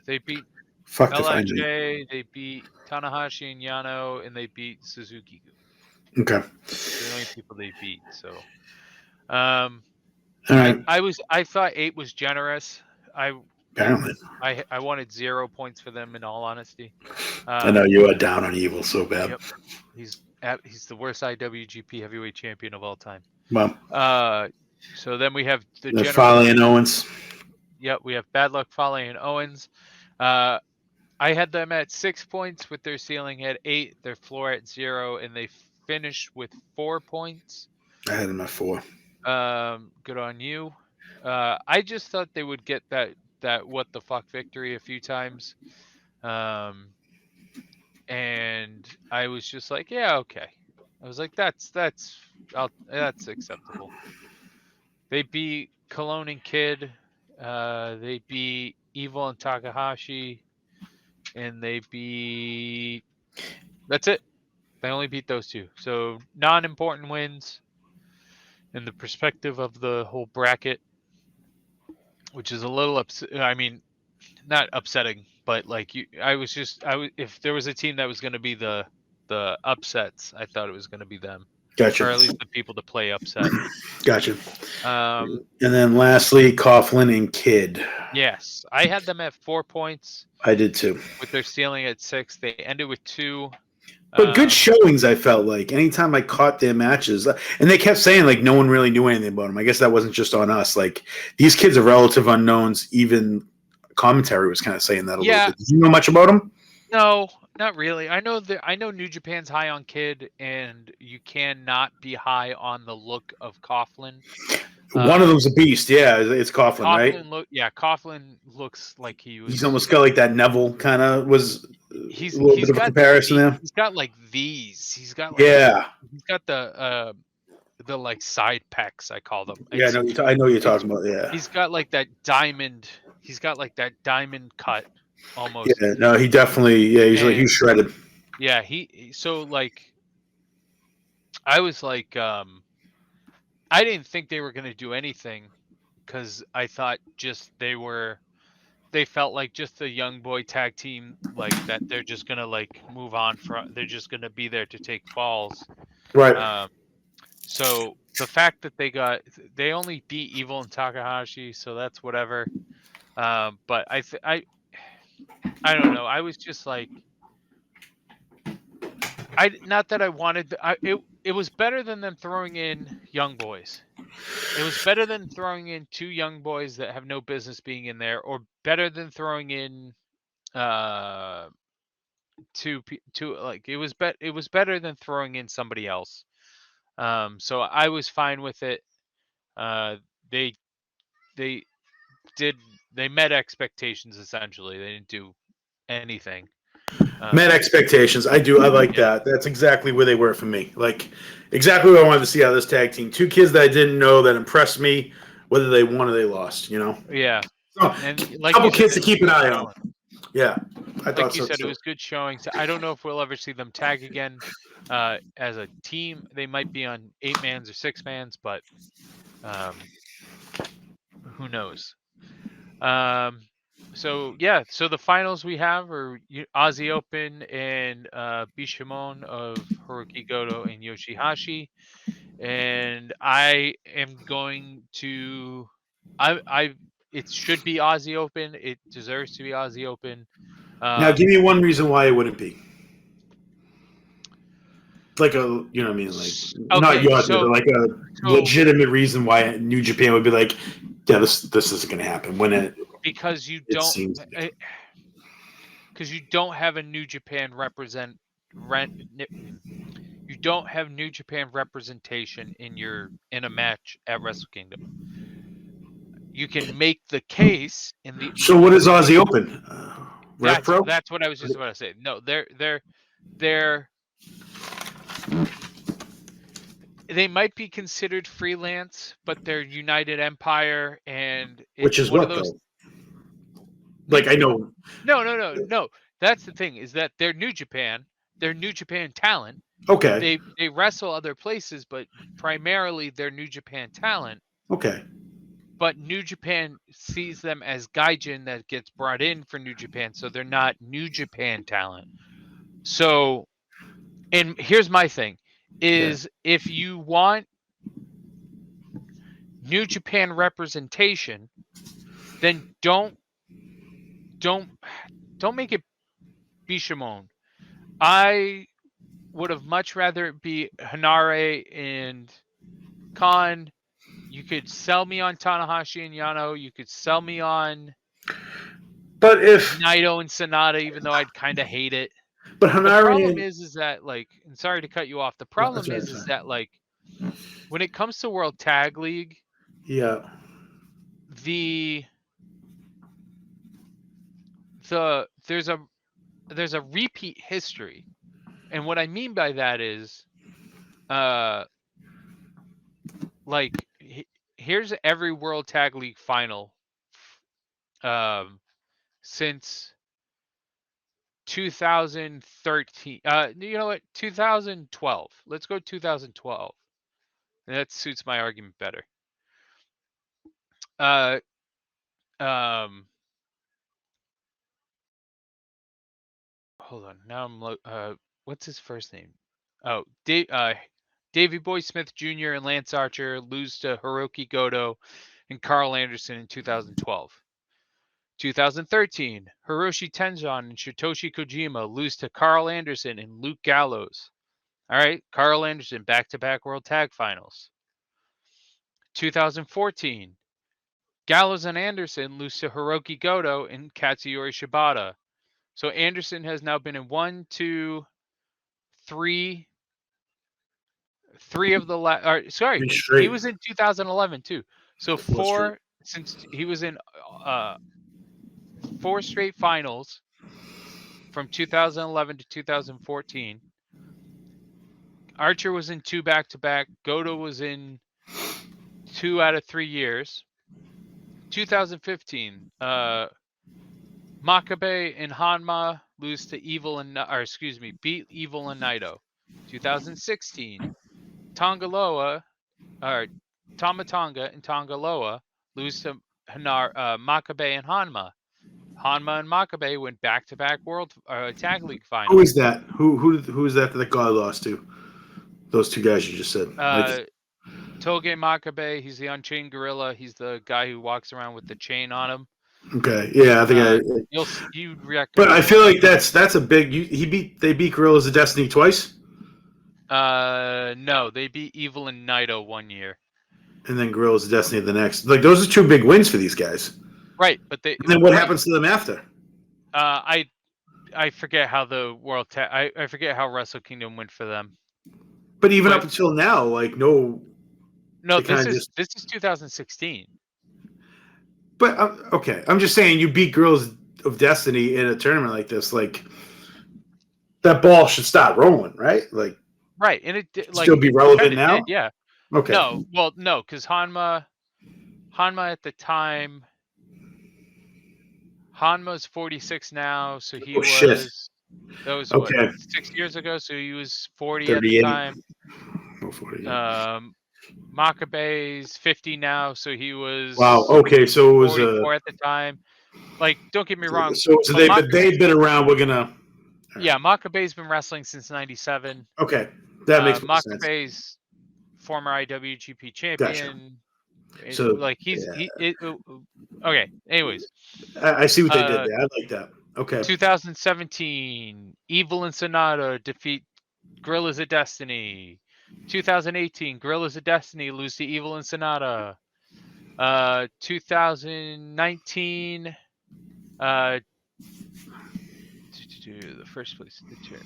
They beat. Fuck LIJ, they beat Tanahashi and Yano, and they beat Suzuki. Okay. The only people they beat. So, All right. I thought 8 was generous. I Apparently, I wanted 0 points for them, in all honesty. I know you are down on Evil so bad. Yep. He's the worst IWGP heavyweight champion of all time. Well, So then we have the they're general. Foley and Owens. Yep, we have Bad Luck Fale and Owens. I had them at 6 points with their ceiling at 8, their floor at 0, and they finished with 4 points. I had them at 4. Good on you. I just thought they would get that what the fuck victory a few times. And I was just like, yeah, okay. I was like, that's acceptable. They beat Cologne and Kid. They beat Evil and Takahashi, and they beat. That's it. They only beat those two. So non-important wins in the perspective of the whole bracket, which is a little I mean, not upsetting, but like if there was a team that was going to be the upsets, I thought it was going to be them. Gotcha. Or at least the people to play upset. Gotcha. And then lastly, Coughlin and Kid. Yes, I had them at 4 points. I did too. With their ceiling at 6, they ended with 2. But good showings, I felt like. Anytime I caught their matches, and they kept saying like no one really knew anything about them. I guess that wasn't just on us. Like these kids are relative unknowns. Even commentary was kind of saying that a little bit. Did you know much about them? No, not really. I know New Japan's high on Kid, and you cannot be high on the look of Coughlin. One of them's a beast. Yeah, it's Coughlin, right? Coughlin looks like he was. He's almost got like that Neville kind of was. He's a little bit of a comparison there. He's got like these. He's got like, He's got the like side pecs, I call them. Yeah, I know you're talking about. Yeah. He's got like that diamond. He's got like that diamond cut almost. Yeah, no, he definitely. Yeah, he's shredded. Yeah, so like. I was like, I didn't think they were going to do anything because I thought just they felt like just a young boy tag team, like that they're just going to like move on from, they're just going to be there to take falls. Right. So the fact that they only beat Evil and Takahashi, so that's whatever. But I don't know. I was just like, not that I wanted, it was better than them throwing in young boys. It was better than throwing in 2 young boys that have no business being in there, or better than throwing in two like it was better than throwing in somebody else. So I was fine with it. They met expectations essentially. They didn't do anything. Met expectations. I like that. That's exactly where they were for me. Like exactly what I wanted to see out of this tag team. 2 kids that I didn't know that impressed me, whether they won or they lost. You know. Yeah. So, and like a couple kids to keep an eye on. Yeah, I thought like you said, it was good showing. So I don't know if we'll ever see them tag again as a team. They might be on 8-mans or 6-mans, but who knows? So yeah, so the finals we have are Aussie Open and Bishamon of Hiroki Goto and Yoshihashi, and I am going to, it should be Aussie Open. It deserves to be Aussie Open. Now, give me one reason why it wouldn't be. Like a, you know what I mean? Like, okay, not yours, but like a legitimate reason why New Japan would be like, yeah, this isn't going to happen. Because you don't have a New Japan you don't have New Japan representation in a match at Wrestle Kingdom. You can make the case in the. So what is Aussie Open? That's what I was just about to say. No, they might be considered freelance, but they're United Empire, and which is one what of those. Though? Like I know. No. That's the thing, is that they're New Japan. They're New Japan talent. Okay. They wrestle other places, but primarily they're New Japan talent. Okay. But New Japan sees them as gaijin that gets brought in for New Japan, so they're not New Japan talent. So, and here's my thing, is if you want New Japan representation, then don't make it Bishamon. I would have much rather it be Hanare and Khan. You could sell me on Tanahashi and Yano. You could sell me on But if Naito and Sonata, even though I'd kind of hate it. but The Hanare problem and is that, like, and sorry to cut you off. The that's problem right, is that's right. that, like, when it comes to World Tag League, yeah, there's a repeat history, and what I mean by that is, like, here's every World Tag League final, since 2013. You know what? 2012. Let's go 2012. That suits my argument better. Hold on. Now I'm what's his first name? Oh, Davey Boy Smith Jr. and Lance Archer lose to Hiroki Goto and Carl Anderson in 2012. 2013, Hiroshi Tenzan and Satoshi Kojima lose to Carl Anderson and Luke Gallows. All right, Carl Anderson back-to-back World Tag Finals. 2014, Gallows and Anderson lose to Hiroki Goto and Katsuyori Shibata. So Anderson has now been in 1, 2, 3 of the sorry, he was in 2011 too. So since he was in 4 straight finals from 2011 to 2014. Archer was in 2 back-to-back. Goto was in 2 out of 3 years. 2015, Makabe and Hanma lose to beat Evil and Naito. 2016, Tamatanga and Tongaloa lose to Makabe and Hanma. Hanma and Makabe went back-to-back World Tag League Finals. Who is that? Who is that guy lost to? Those two guys you just said. Toge Makabe, he's the Unchained Gorilla. He's the guy who walks around with the chain on him. Okay, yeah, I think you reckon. But I feel like that's a big. They beat Gorillas of Destiny twice. No, they beat Evil and Naito 1 year, and then Gorillas of Destiny the next. Like those are 2 big wins for these guys. Right, but and then what happens to them after? I forget how the I forget how Wrestle Kingdom went for them. But even up until now, like no, this is 2016. But okay, I'm just saying you beat Girls of Destiny in a tournament like this, like that ball should stop rolling, right? Like, right, and it still be relevant now. Yeah. Okay. No, because Hanma at the time, Hanma's 46 now, so he was. That was okay. What, 6 years ago, so he was 40 at the time. 40. Makabe's 50 now, so he was. Wow. Okay, so it was 44 at the time. Like, don't get me wrong. So they've been around. We're gonna. Yeah, Makabe's been wrestling since '97. Okay, that makes sense. Makabe's former IWGP champion. Gotcha. So like he's okay. Anyways, I see what they did there. I like that. Okay. 2017, Evil and Sonata defeat Gorillas of Destiny. 2018, Gorillas of Destiny lose to Evil and Sonata. 2019, the first place in the turn.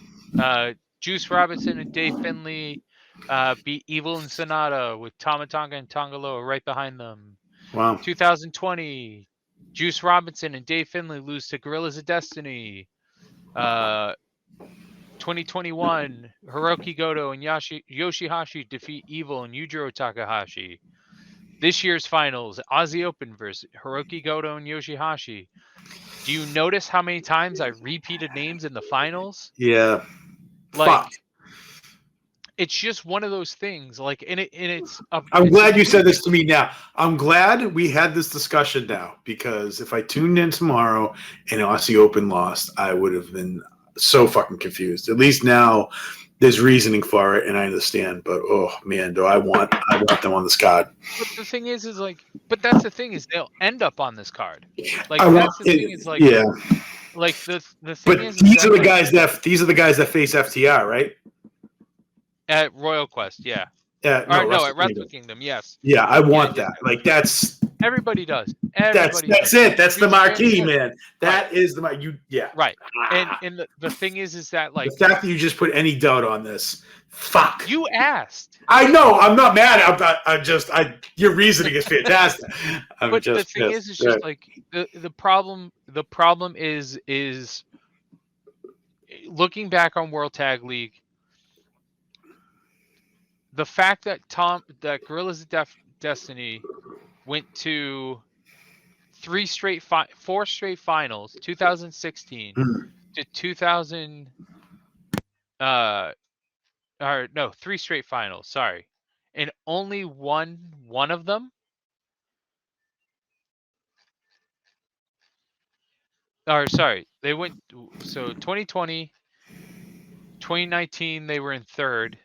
Juice Robinson and Dave Finlay beat Evil and Sonata with Tamatanga and Tongaloa right behind them. Wow. 2020, Juice Robinson and Dave Finlay lose to Gorillas of Destiny. 2021, Hiroki Goto and Yoshihashi defeat Evil and Yujiro Takahashi. This year's finals, Aussie Open versus Hiroki Goto and Yoshihashi. Do you notice how many times I repeated names in the finals? Yeah. Like, it's just one of those things. Like, it's. I'm glad you said this to me now. I'm glad we had this discussion now, because if I tuned in tomorrow and Aussie Open lost, I would have been so fucking confused. At least now there's reasoning for it, and I understand. But oh man, do I want them on this card? But the thing is like, but that's the thing is they'll end up on this card. Like I want that's the thing it, is like, yeah. the thing But is these that are the like guys that face FTR, right? at Royal Quest, yeah, No, or no, Wrestle at Wrestle Kingdom. Kingdom, yes, Yeah, I yeah, want just that. Like that's everybody does, that's everybody that's does. it. That's the New Japan, marquee, yeah, man. right, That is the you. Yeah. right, Ah. and the thing is that The like fact that you just put any doubt on this, fuck. you asked. I know. I'm not mad. Your reasoning is fantastic. I'm But the just thing pissed. is, it's Right. just like the problem is looking back on World Tag League, the fact that Gorillas of Destiny went to four straight finals, 2016 Mm. to 2000, or no, three straight finals. Sorry, and only won one of them. Or sorry, they went so 2020, 2019 they were in third.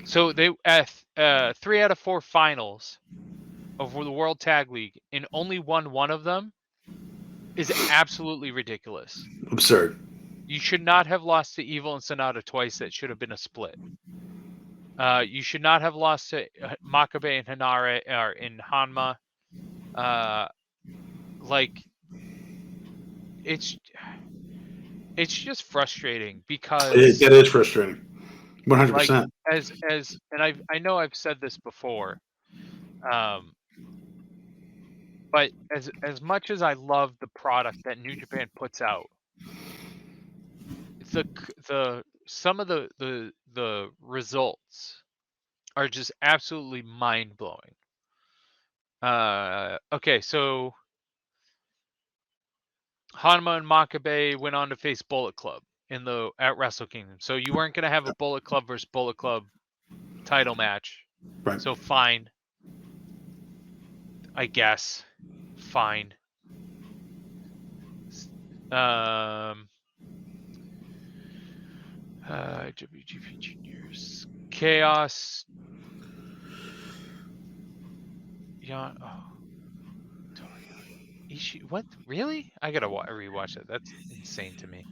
So they at 3 out of 4 finals of the World Tag League and only won one of them is absolutely ridiculous. Absurd. You should not have lost to Evil and Sonata twice. That should have been a split. You should not have lost to Makabe and Hanare or in Hanma. Like it's just frustrating because That is frustrating. like 100%. as and I know I've said this before, but as much as I love the product that New Japan puts out, the some of the results are just absolutely mind blowing. Okay, so Hanma and Makabe went on to face Bullet Club at Wrestle Kingdom. So you weren't gonna have a Bullet Club versus Bullet Club title match. Right. So fine, I guess, fine. WGP Juniors Chaos. Yeah. Oh, what? Really? I gotta rewatch it. That's insane to me.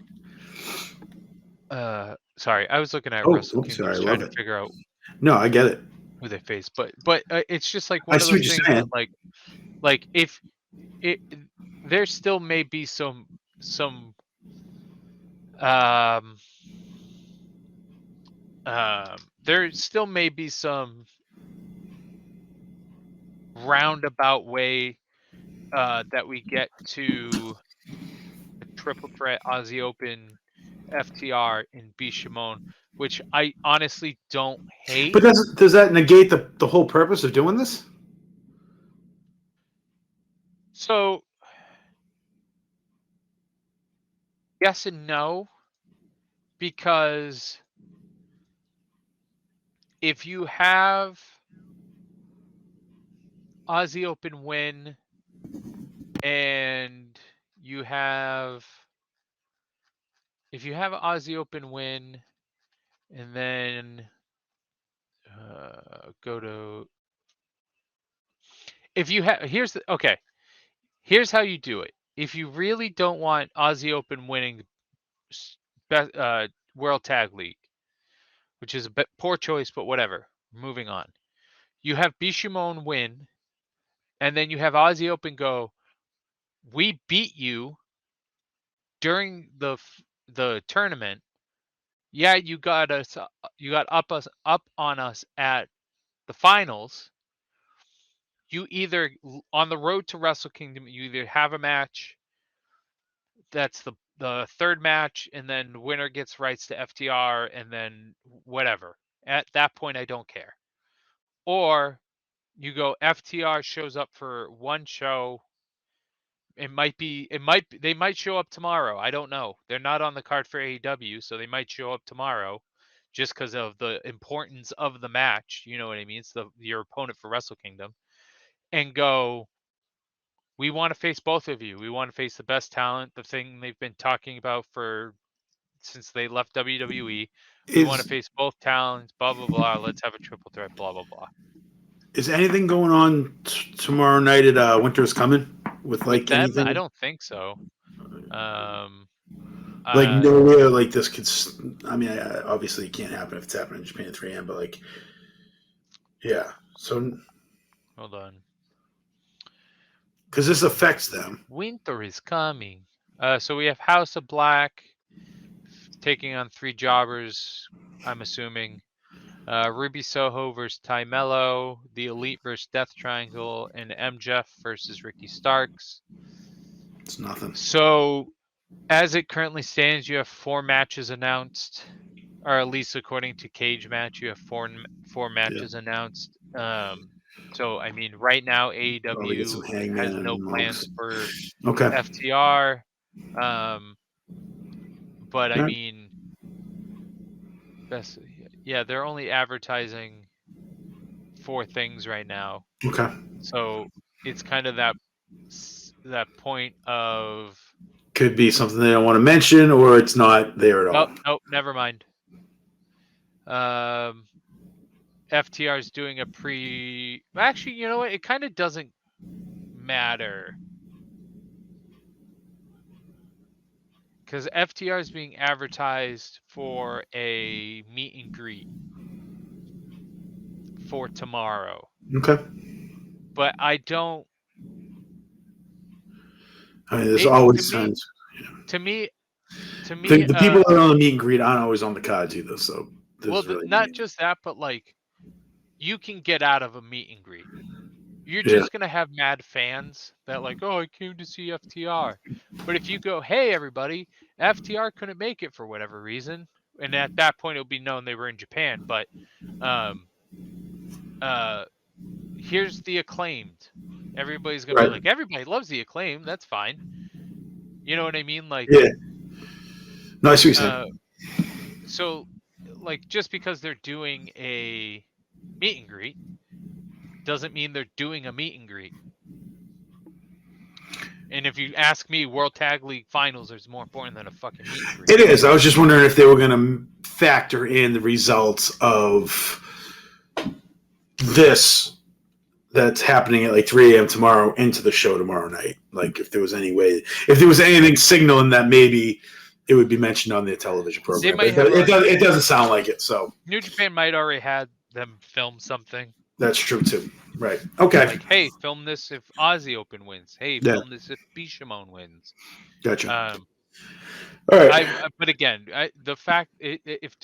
Sorry, I was looking at Wrestle Sorry. I Kingdoms trying love to it. figure out No, I get it. who they face, but it's just like I one of see what those you're things that saying. like if it there still may be some um there still may be some roundabout way that we get to a triple threat Aussie Open FTR and B Shimon, which I honestly don't hate. But does that negate the whole purpose of doing this? So yes and no, because if you have Aussie Open win and if you have Aussie Open win and then go to if you have here's how you do it. If you really don't want Aussie Open winning World Tag League, which is a bit poor choice, but whatever. Moving on. You have Bishimon win, and then you have Aussie Open go, we beat you during the tournament. Yeah, you got up on us at the finals. You either on the road to Wrestle Kingdom, you either have a match that's the third match, and then the winner gets rights to FTR, and then whatever. At that point, I don't care. Or you go FTR shows up for one show. They might show up tomorrow. I don't know. They're not on the card for AEW, so they might show up tomorrow just because of the importance of the match. You know what I mean? It's your opponent for Wrestle Kingdom. And go, we want to face both of you. We want to face the best talent, the thing they've been talking about since they left WWE. We want to face both talents, blah, blah, blah. Let's have a triple threat, blah, blah, blah. Is anything going on tomorrow night at Winter's Coming with With like them, anything? I don't think so. Like nowhere like this could. I mean, obviously it can't happen if it's happening in Japan at 3 a.m. But like, yeah. So hold on. because this affects them. Winter is coming. So we have House of Black taking on 3 jobbers, I'm assuming. Ruby Soho versus Ty Mello, The Elite versus Death Triangle, and MJF versus Ricky Starks. It's nothing. So, as it currently stands, you have 4 matches announced, or at least according to Cage Match, you have four matches announced. So, I mean, right now AEW has no plans for FTR. But I mean, they're only advertising 4 things right now. Okay. So it's kind of that point of could be something they don't want to mention, or it's not there at all. Nope, never mind. FTR is doing a Actually, you know what? It kind of doesn't matter. Because FTR is being advertised for a meet and greet for tomorrow. Okay. But I don't. I mean, there's always times. To me, the people that are on the meet and greet aren't always on the cards either. So, really not just that, but like, you can get out of a meet and greet. You're just gonna have mad fans that like, oh, I came to see FTR. But if you go, hey everybody, FTR couldn't make it for whatever reason, and at that point it'll be known they were in Japan. But here's the Acclaimed. Everybody's gonna be like, everybody loves the Acclaimed. That's fine. You know what I mean? Like, yeah. No, I see what you're saying. So, like, just because they're doing a meet and greet doesn't mean they're doing a meet and greet. And if you ask me, World Tag League Finals is more important than a fucking meet and greet. It is. I was just wondering if they were going to factor in the results of this that's happening at like 3 a.m. tomorrow into the show tomorrow night. Like, if there was any way, if there was anything signaling that maybe it would be mentioned on their television program. It doesn't sound like it. So New Japan might already had them film something. That's true too. Right. Okay. Like, hey, film this if Aussie Open wins. Hey, film this if Bishamon wins. Gotcha. All right. But again, the fact if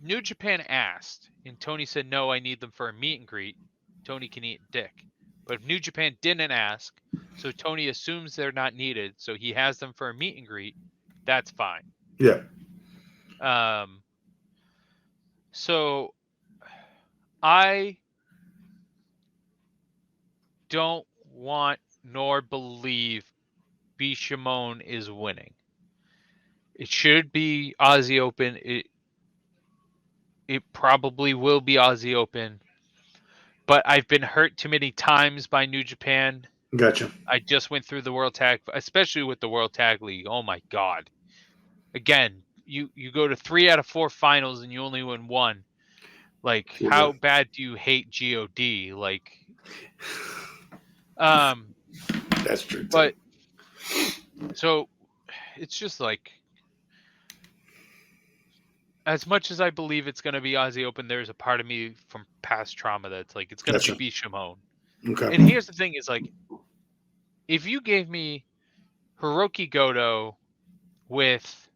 New Japan asked and Tony said no, I need them for a meet and greet, Tony can eat dick. But if New Japan didn't ask, so Tony assumes they're not needed, so he has them for a meet and greet, that's fine. Yeah. So I don't want nor believe Bishamon is winning. It should be Aussie Open. It probably will be Aussie Open. But I've been hurt too many times by New Japan. Gotcha. I just went through the World Tag, especially with the World Tag League. Oh my God. Again, you go to 3 out of 4 finals and you only win 1. Like, how bad do you hate GOD? Like, that's true too. But so it's just like, as much as I believe it's going to be Aussie Open, there's a part of me from past trauma that's like, it's going to be Bishamon. Okay. And here's the thing is, like, if you gave me Hiroki Goto with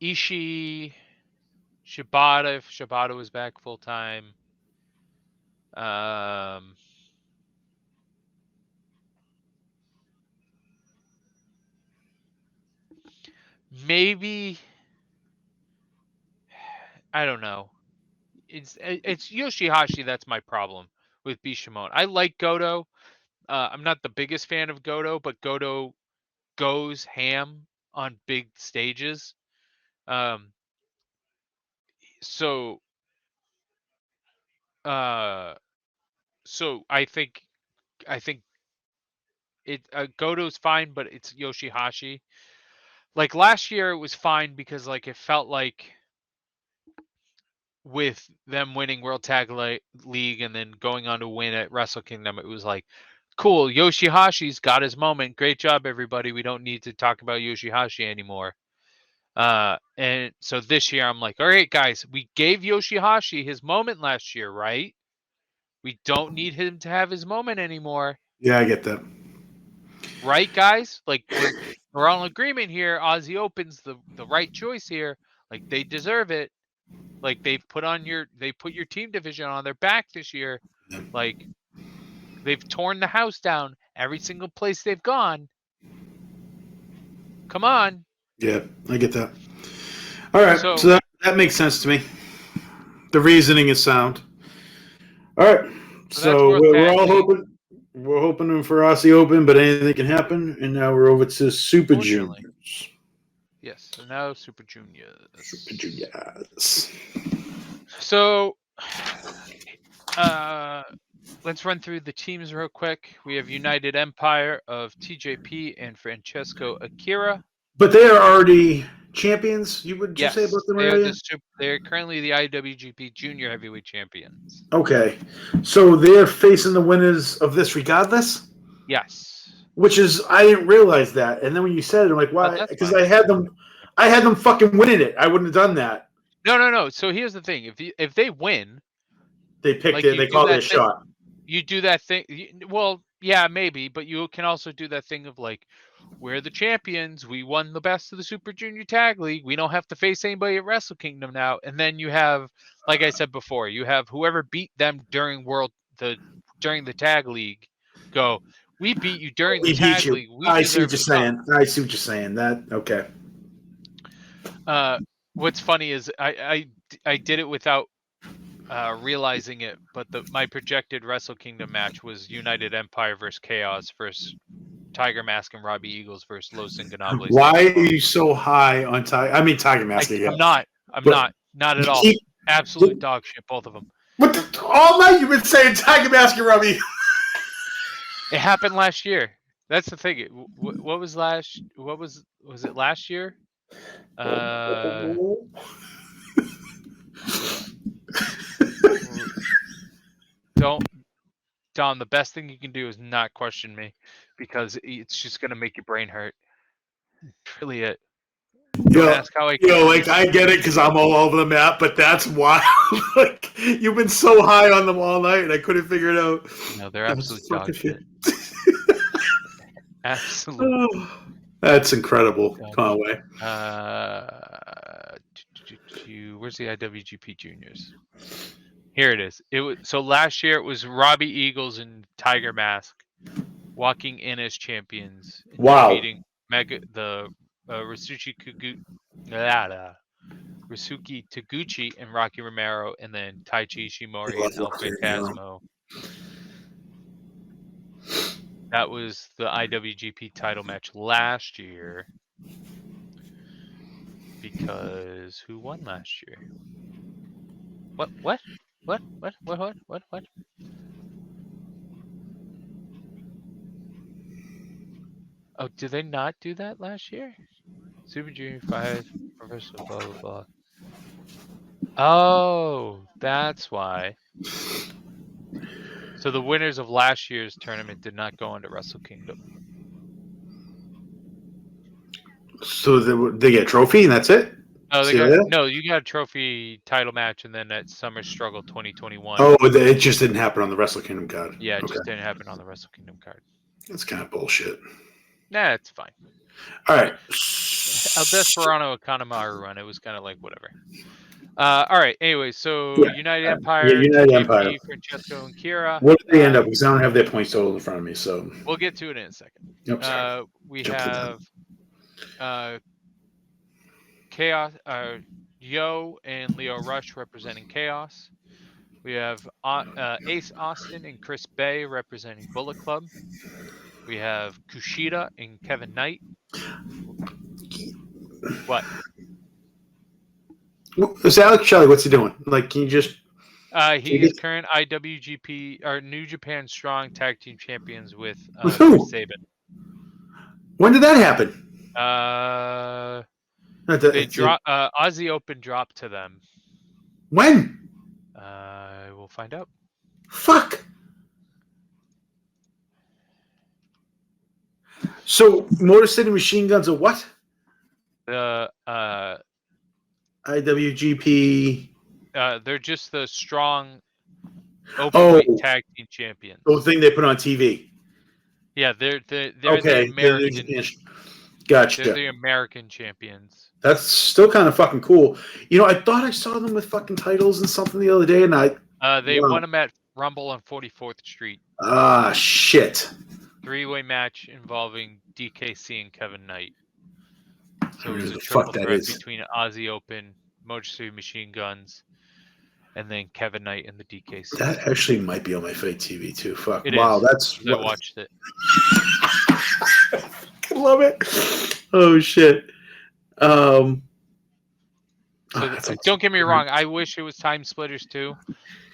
Ishii, Shibata, if Shibata was back full time, maybe, I don't know. It's Yoshihashi that's my problem with Bishamon. I like Goto. I'm not the biggest fan of Goto, but Goto goes ham on big stages. So So I think it Goto's fine, but it's Yoshihashi. Like last year, it was fine because like it felt like with them winning World Tag League and then going on to win at Wrestle Kingdom, it was like, cool, Yoshihashi's got his moment. Great job, everybody. We don't need to talk about Yoshihashi anymore. And so this year, I'm like, all right, guys, we gave Yoshihashi his moment last year, right? We don't need him to have his moment anymore. Yeah, I get that. Right, guys? Like we're all in agreement here. Aussie Open's the right choice here. Like they deserve it. Like they put your team division on their back this year. Yeah. Like they've torn the house down every single place they've gone. Come on. Yeah, I get that. All right, So so that makes sense to me. The reasoning is sound. All right, that's so World we're Tag all League. hoping. We're hoping for Aussie Open, but anything can happen. And now we're over to Super Fortunately. Juniors. Yes, so now Super Juniors. Super Juniors. So let's run through the teams real quick. We have United Empire of TJP and Francesco Akira. But they are already champions. You would just say Yes, about them earlier. they're currently the IWGP Junior Heavyweight Champions. Okay, so they're facing the winners of this regardless. Yes. Which is I didn't realize that, and then when you said it, I'm like, why? That's Because fine. I had them fucking winning it. I wouldn't have done that. No. So here's the thing: if they win, They picked like it. They called it a shot. You do that thing. Well, yeah, maybe, but you can also do that thing of like, we're the champions. We won the best of the Super Junior Tag League. We don't have to face anybody at Wrestle Kingdom now. And then you have, like I said before, you have whoever beat them during the Tag League go. We beat you during the Tag League. We I see what deserve you're a shot. saying. I see what you're saying. That okay. What's funny is I did it without realizing it, but my projected Wrestle Kingdom match was United Empire versus Chaos versus Tiger Mask and Robbie Eagles versus Los Ingonables. Why are you so high on Tiger? I mean, Tiger Mask. I'm not at all. Absolute dog shit, both of them. All night you've been saying Tiger Mask and Robbie. It happened last year. That's the thing. What was it last year? Don, the best thing you can do is not question me, because it's just gonna make your brain hurt. It's really it. Don't ask how I get it because I'm all over the map, but that's wild. Like you've been so high on them all night, and I couldn't figure it out. No, they're absolute dog shit. Absolutely. Oh, that's incredible, Conway. Where's the IWGP Juniors? Here it is. So last year it was Robbie Eagles and Tiger Mask walking in as champions. Wow. Defeating Risuke Taguchi and Rocky Romero, and then Taichi Ishimori and El Phantasmo. That was the IWGP title match last year. Because who won last year? What? Oh, did they not do that last year? Super Junior 5, Professional, blah, blah, blah. Oh, that's why. So the winners of last year's tournament did not go into Wrestle Kingdom. So they get a trophy and that's it? No, you got a trophy title match, and then at Summer Struggle 2021. Oh, it just didn't happen on the Wrestle Kingdom card. Yeah, it just didn't happen on the Wrestle Kingdom card. That's kind of bullshit. Nah, it's fine. All right. El Desperado Kanemaru run, it was kind of like whatever. All right. Anyway, so United Empire, United Empire, Francesco and Kira. What did they end up? Because I don't have their points total in front of me, so we'll get to it in a second. Yep, we have Chaos, Yo and Leo Rush representing Chaos. We have Ace Austin and Chris Bay representing Bullet Club. We have Kushida and Kevin Knight. What? Is Alex Shelley? What's he doing? Like, can you just He is current IWGP or New Japan Strong Tag Team Champions with With Chris who? Sabin. When did that happen? They Aussie Open dropped to them. When? We'll find out. Fuck. So, Motor City Machine Guns are what? The IWGP. they're just the Strong Openweight Tag Team Champions. The thing they put on TV. Yeah, they're okay. the American. Gotcha. They're the American champions. That's still kind of fucking cool. You know, I thought I saw them with fucking titles and something the other day, and they won them at Rumble on 44th Street. Ah, shit. 3-way match involving DKC and Kevin Knight. So it was a triple threat between Aussie Open, Motor City Machine Guns, and then Kevin Knight and the DKC. That actually might be on my Fight TV too. Fuck. It wow, is. that's. I watched it. I love it. Oh shit. So don't get me wrong. I wish it was Time Splitters too,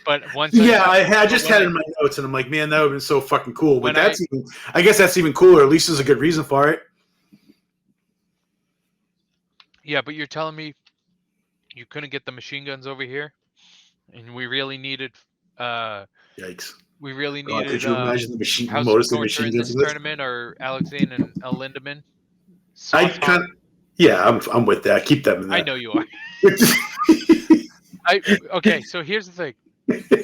but once I just had it in my notes, and I'm like, man, that would have been so fucking cool. But I guess that's even cooler. At least there's a good reason for it. Yeah, but you're telling me you couldn't get the machine guns over here, and we really needed. Yikes! We really needed. Could you imagine the House of Torture in this tournament, or Alexane and Lindemann? I'm with that. Keep them in that. I know you are. Okay, so here's the thing.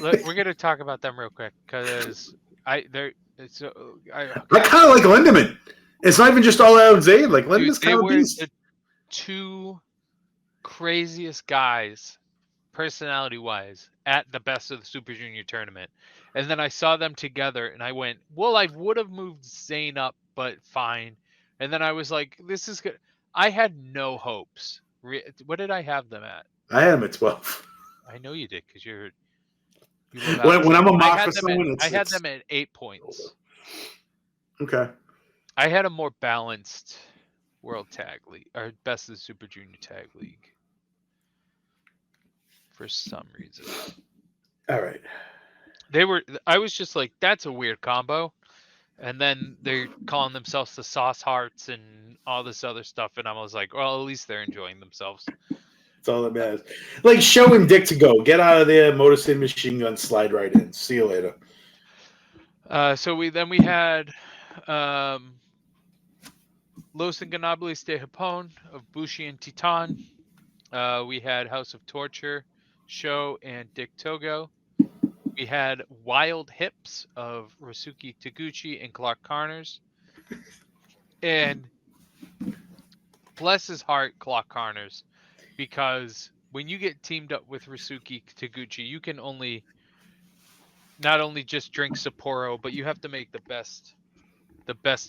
We're gonna talk about them real quick because I kind of like Lindemann. It's not even just all Alexane. Like Lindemann's kind of a beast. The two craziest guys, personality-wise, at the Best of the Super Junior tournament, and then I saw them together, and I went, "Well, I would have moved Zayn up, but fine." And then I was like, "This is good." I had no hopes. What did I have them at? I had them at 12. I know you did because you're. When I'm a mock for someone, I had them at 8 points. Okay. I had a more balanced World Tag League or Best of the Super Junior Tag League for some reason. All right. I was just like, that's a weird combo. And then they're calling themselves the Sauce Hearts and all this other stuff. And I was like, well, at least they're enjoying themselves. That's all that matters. Like, showing Dick to go. Get out of there, Motor City Machine Gun, slide right in. See you later. So we had Los Ingonables de Japón of Bushi and Titan. We had House of Torture, Sho and Dick Togo. We had Wild Hips of Rasuki Taguchi and Clark Connors. And bless his heart, Clark Connors, because when you get teamed up with Rasuki Taguchi, you can not only just drink Sapporo, but you have to make the best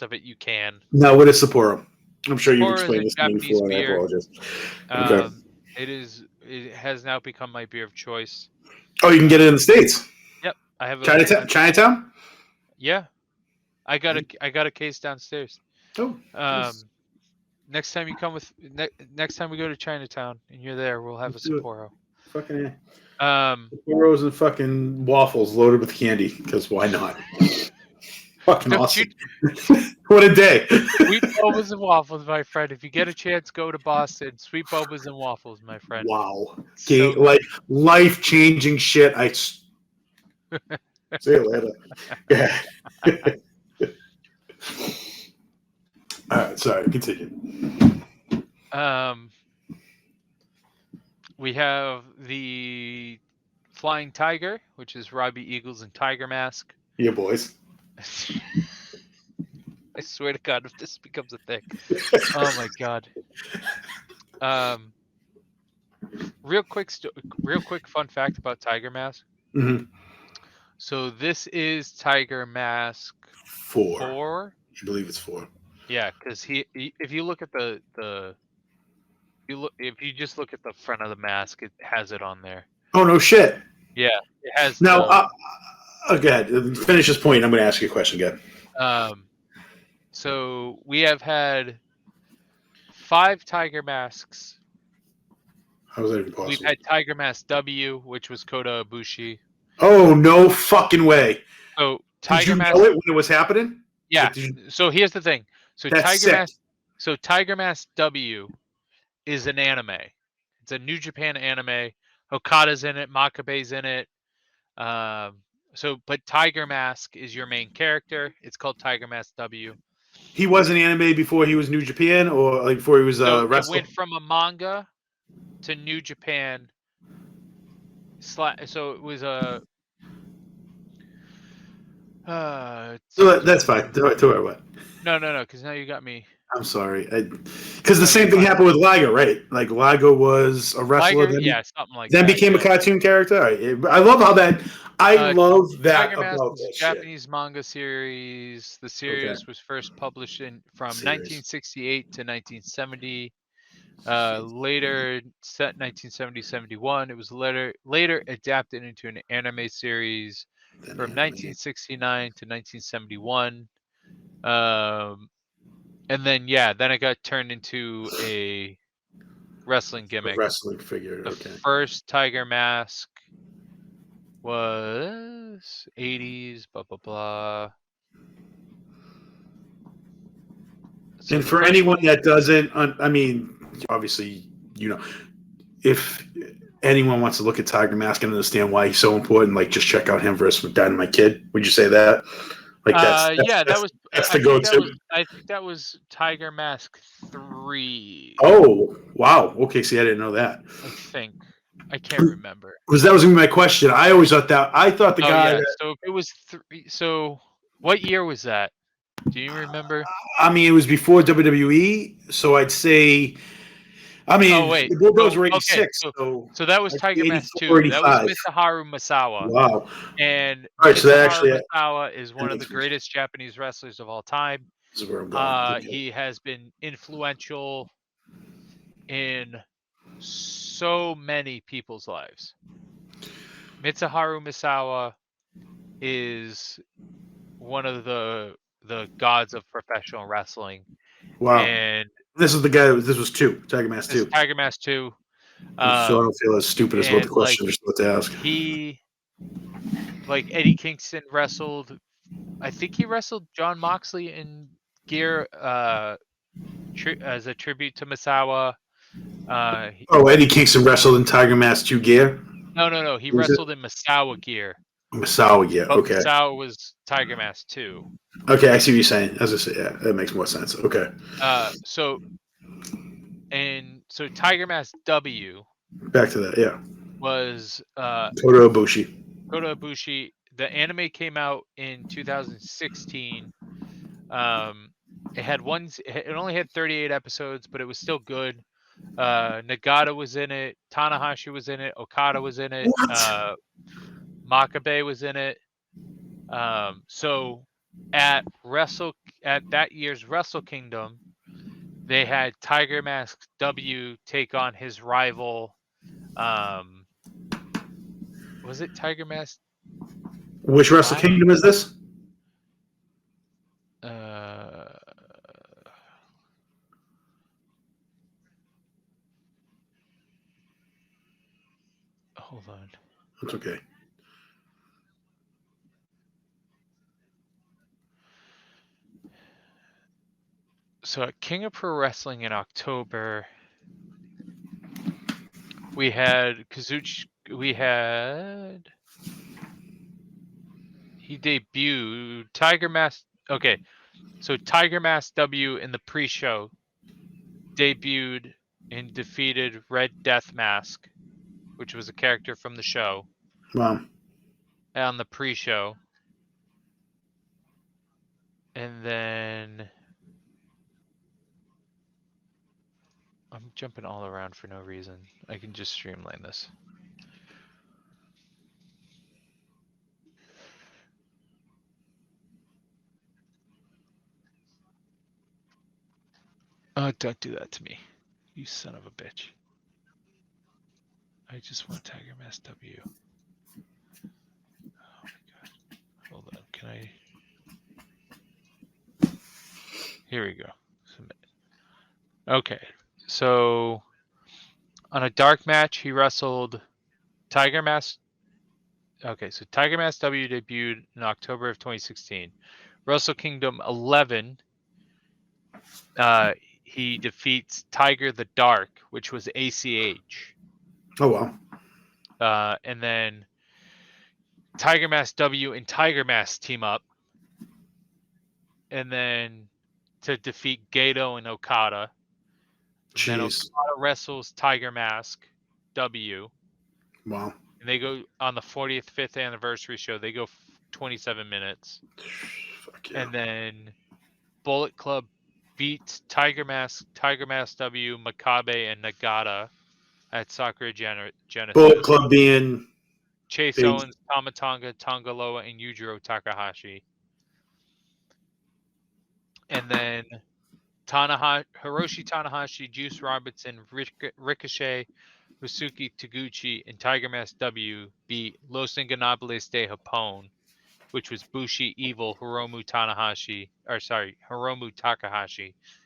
of it you can. Now, what is Sapporo? I'm sure you've explained this to me Japanese before. Beer. I apologize. Okay. It has now become my beer of choice. Oh, you can get it in the States. Yep, I have Chinatown. Yeah, I got a case downstairs. Oh. Nice. Next time you come next time we go to Chinatown and you're there, we'll have a Sapporo. Fucking Sapporos and fucking waffles loaded with candy, because why not? Fucking awesome. What a day. Sweet bobas and waffles, my friend. If you get a chance, go to Boston. Sweet bobas and waffles, my friend. Wow. Like life-changing shit. See you later. Yeah. All right, sorry, continue. We have the Flying Tiger, which is Robbie Eagles and Tiger Mask. Yeah, boys. I swear to God, if this becomes a thing. Oh my God. Real quick fun fact about Tiger Mask. Mm-hmm. So this is Tiger Mask 4. I believe it's 4. Yeah, because if you look at if you just look at the front of the mask, it has it on there. Oh no shit. Yeah, it has. Now, go ahead. Finish this point. I'm going to ask you a question again. So we have had 5 Tiger Masks How was that even We've possible? had Tiger Mask W, which was Kota Ibushi. Oh, no fucking way. So Did Tiger you know Mask, it when it was happening? yeah. Like, did you, So here's the thing. So that's sick. Tiger Mask W is an anime. It's a New Japan anime. Okada's in it. Makabe's in it. But Tiger Mask is your main character. It's called Tiger Mask W. He was an anime before he was New Japan, or like before he was So a it wrestler? went from a manga to New Japan. So it was a. That's fine. Do it. What? No, because now you got me. I'm sorry. Because the No, you're same thing fine. happened with Liger, right? Like Liger was a wrestler, Liger, yeah, something like then that. became a Yeah. cartoon character. I love how that. I love that Tiger Mask about is a that shit. Japanese manga series. The Okay. series was first published from Series. 1968 to 1970. Later set 1970-71. It was later adapted into an anime series from 1969 to 1971. And then it got turned into a wrestling A gimmick. wrestling figure. The Okay. first Tiger Mask was 80s, blah blah blah. So And the for first anyone one, that doesn't, I mean, obviously, if anyone wants to look at Tiger Mask and understand why he's so important, like just check out him versus Dynamite Kid. Would you say that? Like that's the go-to. I think that was Tiger Mask 3. Oh wow. Okay, see, I didn't know that. I think. I can't remember. Because that was gonna be my question. I always thought that. I thought the Oh guy yeah, that. so it was 3. So what year was that? Do you remember? I mean, it was before WWE, so I'd say. I Oh mean, wait. the Bulldogs So were okay. 86, so So that was I'd say Tiger Mask 84, 2. That was 85. Mitsuharu Misawa. Wow. And All right, so that Mitsuharu actually Misawa is one that of the makes more sense. greatest Japanese wrestlers of all time. This is where I'm going. Okay. He has been influential in so many people's lives. Mitsuharu Misawa is one of the gods of professional wrestling, Wow. and This is the guy. This was two. Tiger Mask this is 2. Tiger Mask 2. So I don't feel as stupid as what the And like question is supposed to ask. he, like Eddie Kingston wrestled. I think he wrestled John Moxley in Gear as a tribute to Misawa. Oh, Eddie Kingston wrestled in Tiger Mask 2 gear. No. He Was it? wrestled in Misawa gear, Misawa gear. but Okay. Misawa was Tiger Mask 2. Okay, I see what you're saying. As I say, yeah, that makes more sense. Okay. So Tiger Mask W Back to that. Yeah. was Kota Ibushi. Kota Ibushi. The anime came out in 2016. It only had 38 episodes, but it was still good. Nagata was in it. Tanahashi was in it. Okada was in it. What? Makabe was in it. So at that year's Wrestle Kingdom, they had Tiger Mask W take on his rival. Was it Tiger Mask? Which Wrestle Kingdom is this? Hold on. That's okay. So at King of Pro Wrestling in October, we had Kazuchi. He debuted Tiger Mask. Okay, so Tiger Mask W in the pre-show debuted and defeated Red Death Mask, which was a character from the show. Wow. On the pre-show. And then I'm jumping all around for no reason. I can just streamline this. Oh, don't do that to me, you son of a bitch. I just want Tiger Mask W. Oh my god. Hold on. Can I? Here we go. Submit. Okay. So On a dark match, he wrestled Tiger Mask. Okay, so Tiger Mask W debuted in October of 2016. Wrestle Kingdom 11, he defeats Tiger the Dark, which was ACH. Oh, wow. And then Tiger Mask W and Tiger Mask team up. And then to defeat Gato and Okada. Then Jeez. Okada wrestles Tiger Mask W. Wow. And they go on the 40th, 5th anniversary show. They go 27 minutes. Fuck yeah. And then Bullet Club beats Tiger Mask W, Makabe, and Nagata at Sakura Genesis. Bullet Club being Chase big. Owens, Tamatonga, Tongaloa, and Yujiro Takahashi. And then Hiroshi Tanahashi, Juice Robinson, Ricochet, Risuke Taguchi, and Tiger Mask W beat Los Ingobernables de Japón, which was Bushi, Evil, Hiromu Takahashi,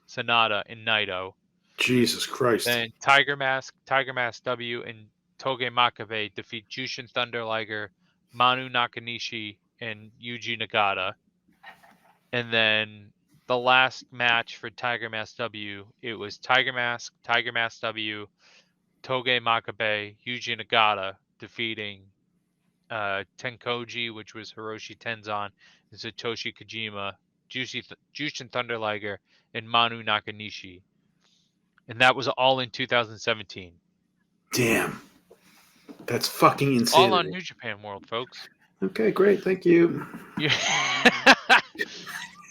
Sanada, and Naito. Jesus Christ. Then Tiger Mask W, and Toge Makabe defeat Jushin Thunder Liger, Manu Nakanishi, and Yuji Nagata. And then the last match for Tiger Mask W, it was Tiger Mask W, Toge Makabe, Yuji Nagata defeating Tenkoji, which was Hiroshi Tenzan, and Satoshi Kojima, Jushin Thunder Liger, and Manu Nakanishi. And that was all in 2017. Damn. That's fucking insane. All on New Japan World, folks. Okay, great. Thank you. Yeah.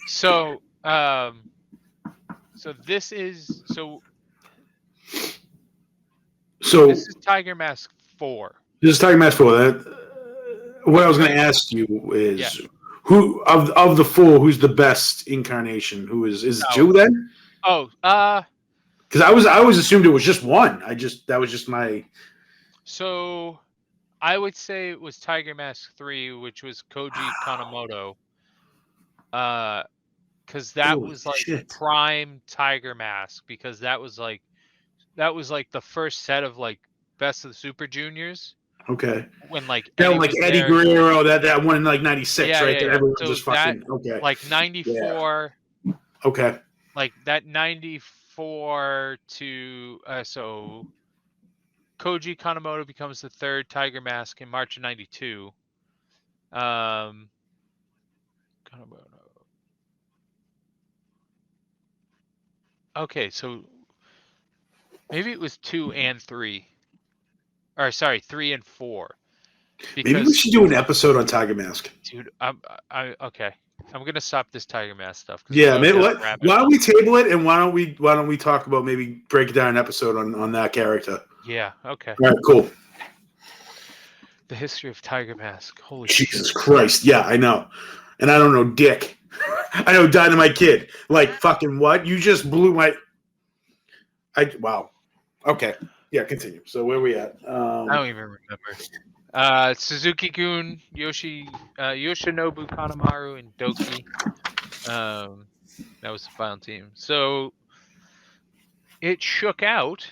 So this is this is Tiger Mask 4. This is Tiger Mask 4. What I was going to ask you is, who of the 4, who's the best incarnation? Who is it 2 then? Oh, because I always assumed it was just 1. That was just my. So, I would say it was Tiger Mask 3, which was Koji Kanemoto. Because that was like prime Tiger Mask. Because that was like the first set of like Best of the Super Juniors. Okay. When like Eddie Guerrero, that one in like '96, right? Yeah. Everyone So just fucking okay. Like 94. Yeah. Okay. Like that 94 to so Koji Kanemoto becomes the 3rd Tiger Mask in March of '92. Kanemoto. Okay, so maybe it was 2 and 3. Or sorry, 3 and 4. Maybe we should do an episode on Tiger Mask. Dude, okay. I'm gonna stop this Tiger Mask stuff. Yeah, maybe why don't we table it, and why don't we talk about maybe break down an episode on that character? Yeah. Okay. All right. Cool. The history of Tiger Mask. Holy Jesus Christ! Yeah, I know, and I don't know Dick. I know Dynamite Kid. Like fucking what? You just blew my. Wow. Okay. Yeah. Continue. So where are we at? I don't even remember. Suzuki-gun, Yoshinobu Kanemaru, and Doki. That was the final team. So it shook out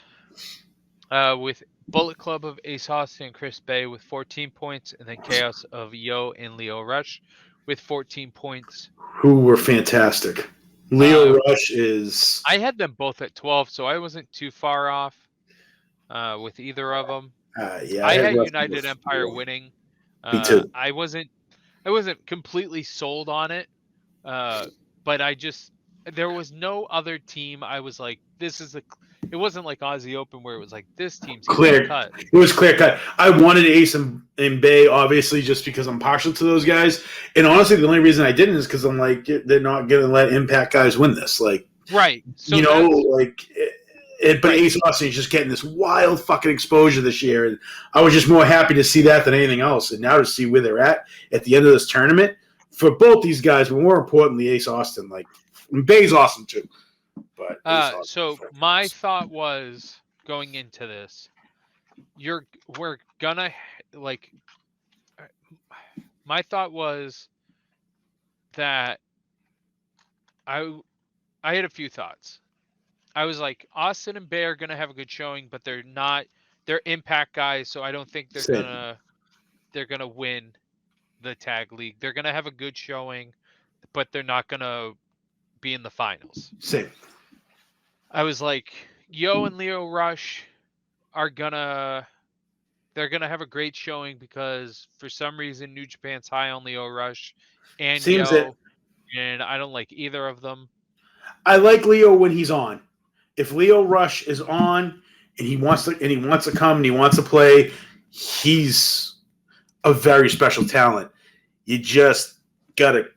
with Bullet Club of Ace Austin and Chris Bay with 14 points, and then Chaos of Yo and Leo Rush with 14 points. Who were fantastic. Leo Rush is... I had them both at 12, so I wasn't too far off with either of them. Yeah, I had United Empire winning. Me too. I wasn't completely sold on it, but there was no other team. I was like, it wasn't like Aussie Open where it was like this team's clear cut. It was clear cut. I wanted Ace and Bay, obviously, just because I'm partial to those guys. And honestly, the only reason I didn't is because I'm like, they're not going to let Impact guys win this. Like, right. So but Ace Austin is just getting this wild fucking exposure this year, and I was just more happy to see that than anything else. And now to see where they're at the end of this tournament for both these guys, but more importantly, Ace Austin, Bay's awesome too. But so my thought was going into this, my thought was that I had a few thoughts. I was like, Austin and Bay are gonna have a good showing, but they're not. They're Impact guys, so I don't think they're Same. gonna win the tag league. They're gonna have a good showing, but they're not gonna be in the finals. Same. I was like, Yo and Leo Rush are they're gonna have a great showing because for some reason New Japan's high on Leo Rush and Seems that Yo, and I don't like either of them. I like Leo when he's on. If Leo Rush is on and he wants to come and he wants to play, he's a very special talent. You just gotta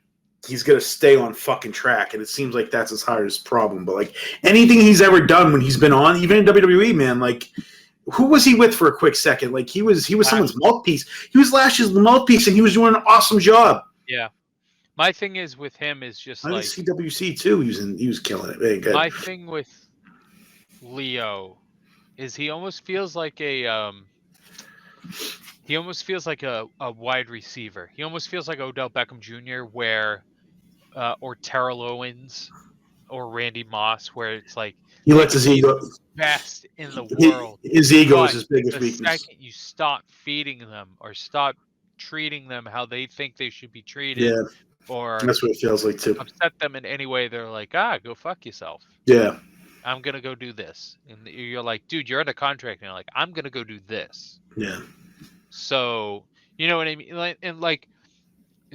he's gonna stay on fucking track, and it seems like that's his hardest problem. But like anything he's ever done when he's been on, even in WWE, man, like who was he with for a quick second? Like he was someone's mouthpiece. He was Lash's mouthpiece, and he was doing an awesome job. Yeah. My thing is with him is just I like CWC too. He was killing it. Very good. my thing with Leo is he almost feels like a wide receiver. He almost feels like Odell Beckham Jr. where or Terrell Owens or Randy Moss, where it's like He lets his ego. Best in the world. His ego but is his biggest the weakness. second you stop feeding them or stop treating them how they think they should be treated, Yeah, or that's what it feels like too. upset them in any way, they're like, go fuck yourself. Yeah, I'm gonna go do this, and you're like, dude, you're under contract, and you're like, I'm gonna go do this. yeah. So you know what I mean,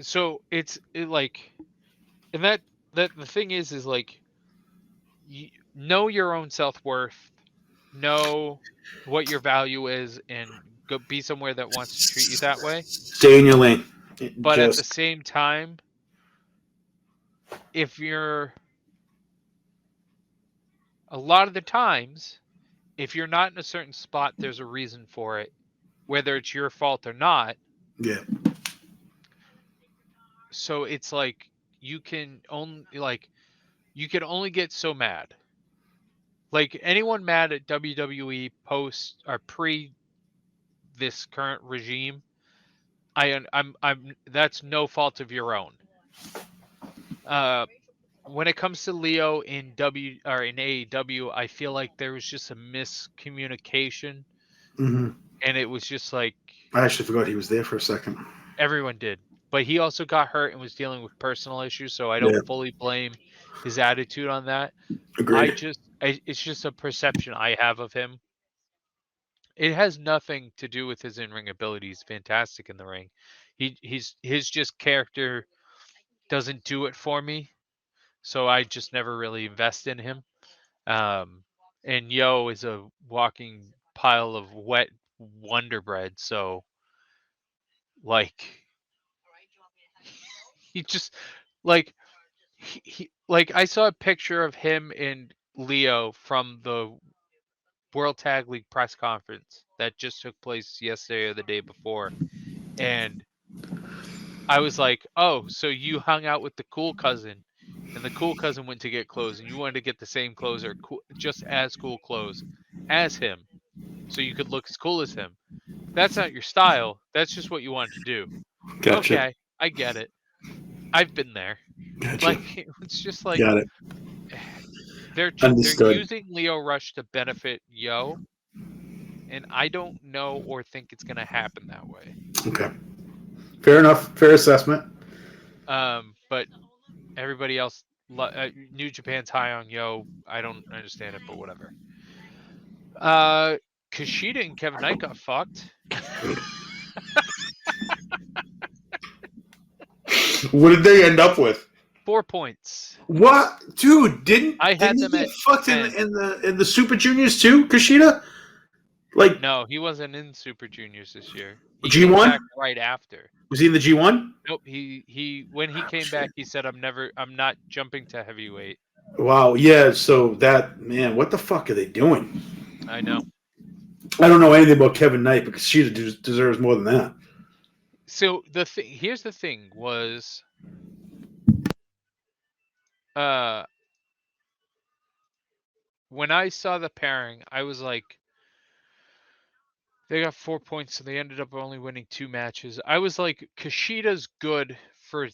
so and that the thing is like, you know your own self-worth, know what your value is, and go be somewhere that wants to treat you that way. Stay in your lane. But at the same time, a lot of the times, if you're not in a certain spot, there's a reason for it, whether it's your fault or not. Yeah. So it's like you can only get so mad. Like anyone mad at WWE post or pre this current regime, I'm that's no fault of your own. When it comes to Leo in AEW, I feel like there was just a miscommunication, Mm-hmm. and it was just like I actually forgot he was there for a second. Everyone did, but he also got hurt and was dealing with personal issues, so I don't fully blame his attitude on that. Agreed. It's just a perception I have of him. It has nothing to do with his in-ring ability. He's fantastic in the ring. His just character doesn't do it for me, so I just never really invest in him. And Yo is a walking pile of wet Wonder Bread, so like he just like I saw a picture of him and Leo from the World Tag League press conference that just took place yesterday or the day before, and I was like, oh, so you hung out with the cool cousin, and the cool cousin went to get clothes, and you wanted to get the same clothes or just as cool clothes as him, so you could look as cool as him. That's not your style. That's just what you wanted to do. Gotcha. Okay, I get it. I've been there. Gotcha. Like it's just like Got it. They're using Leo Rush to benefit Yo, and I don't know or think it's going to happen that way. Okay. Fair enough. Fair assessment. But everybody else, New Japan's high on Yo. I don't understand it, but whatever. Kushida and Kevin Knight got fucked. What did they end up with? 4 points. What, dude? Didn't he get fucked 10. in the Super Juniors too, Kushida? Like no, he wasn't in Super Juniors this year. He G1 came back right after. Was he in the G1? Nope. He when he came back, he said, "I'm not jumping to heavyweight." Wow. Yeah. So that man, what the fuck are they doing? I know. I don't know anything about Kevin Knight, but Kushida deserves more than that. So here's the thing was, when I saw the pairing, I was like, they got 4 points, so they ended up only winning 2 matches. I was like, Kushida's good for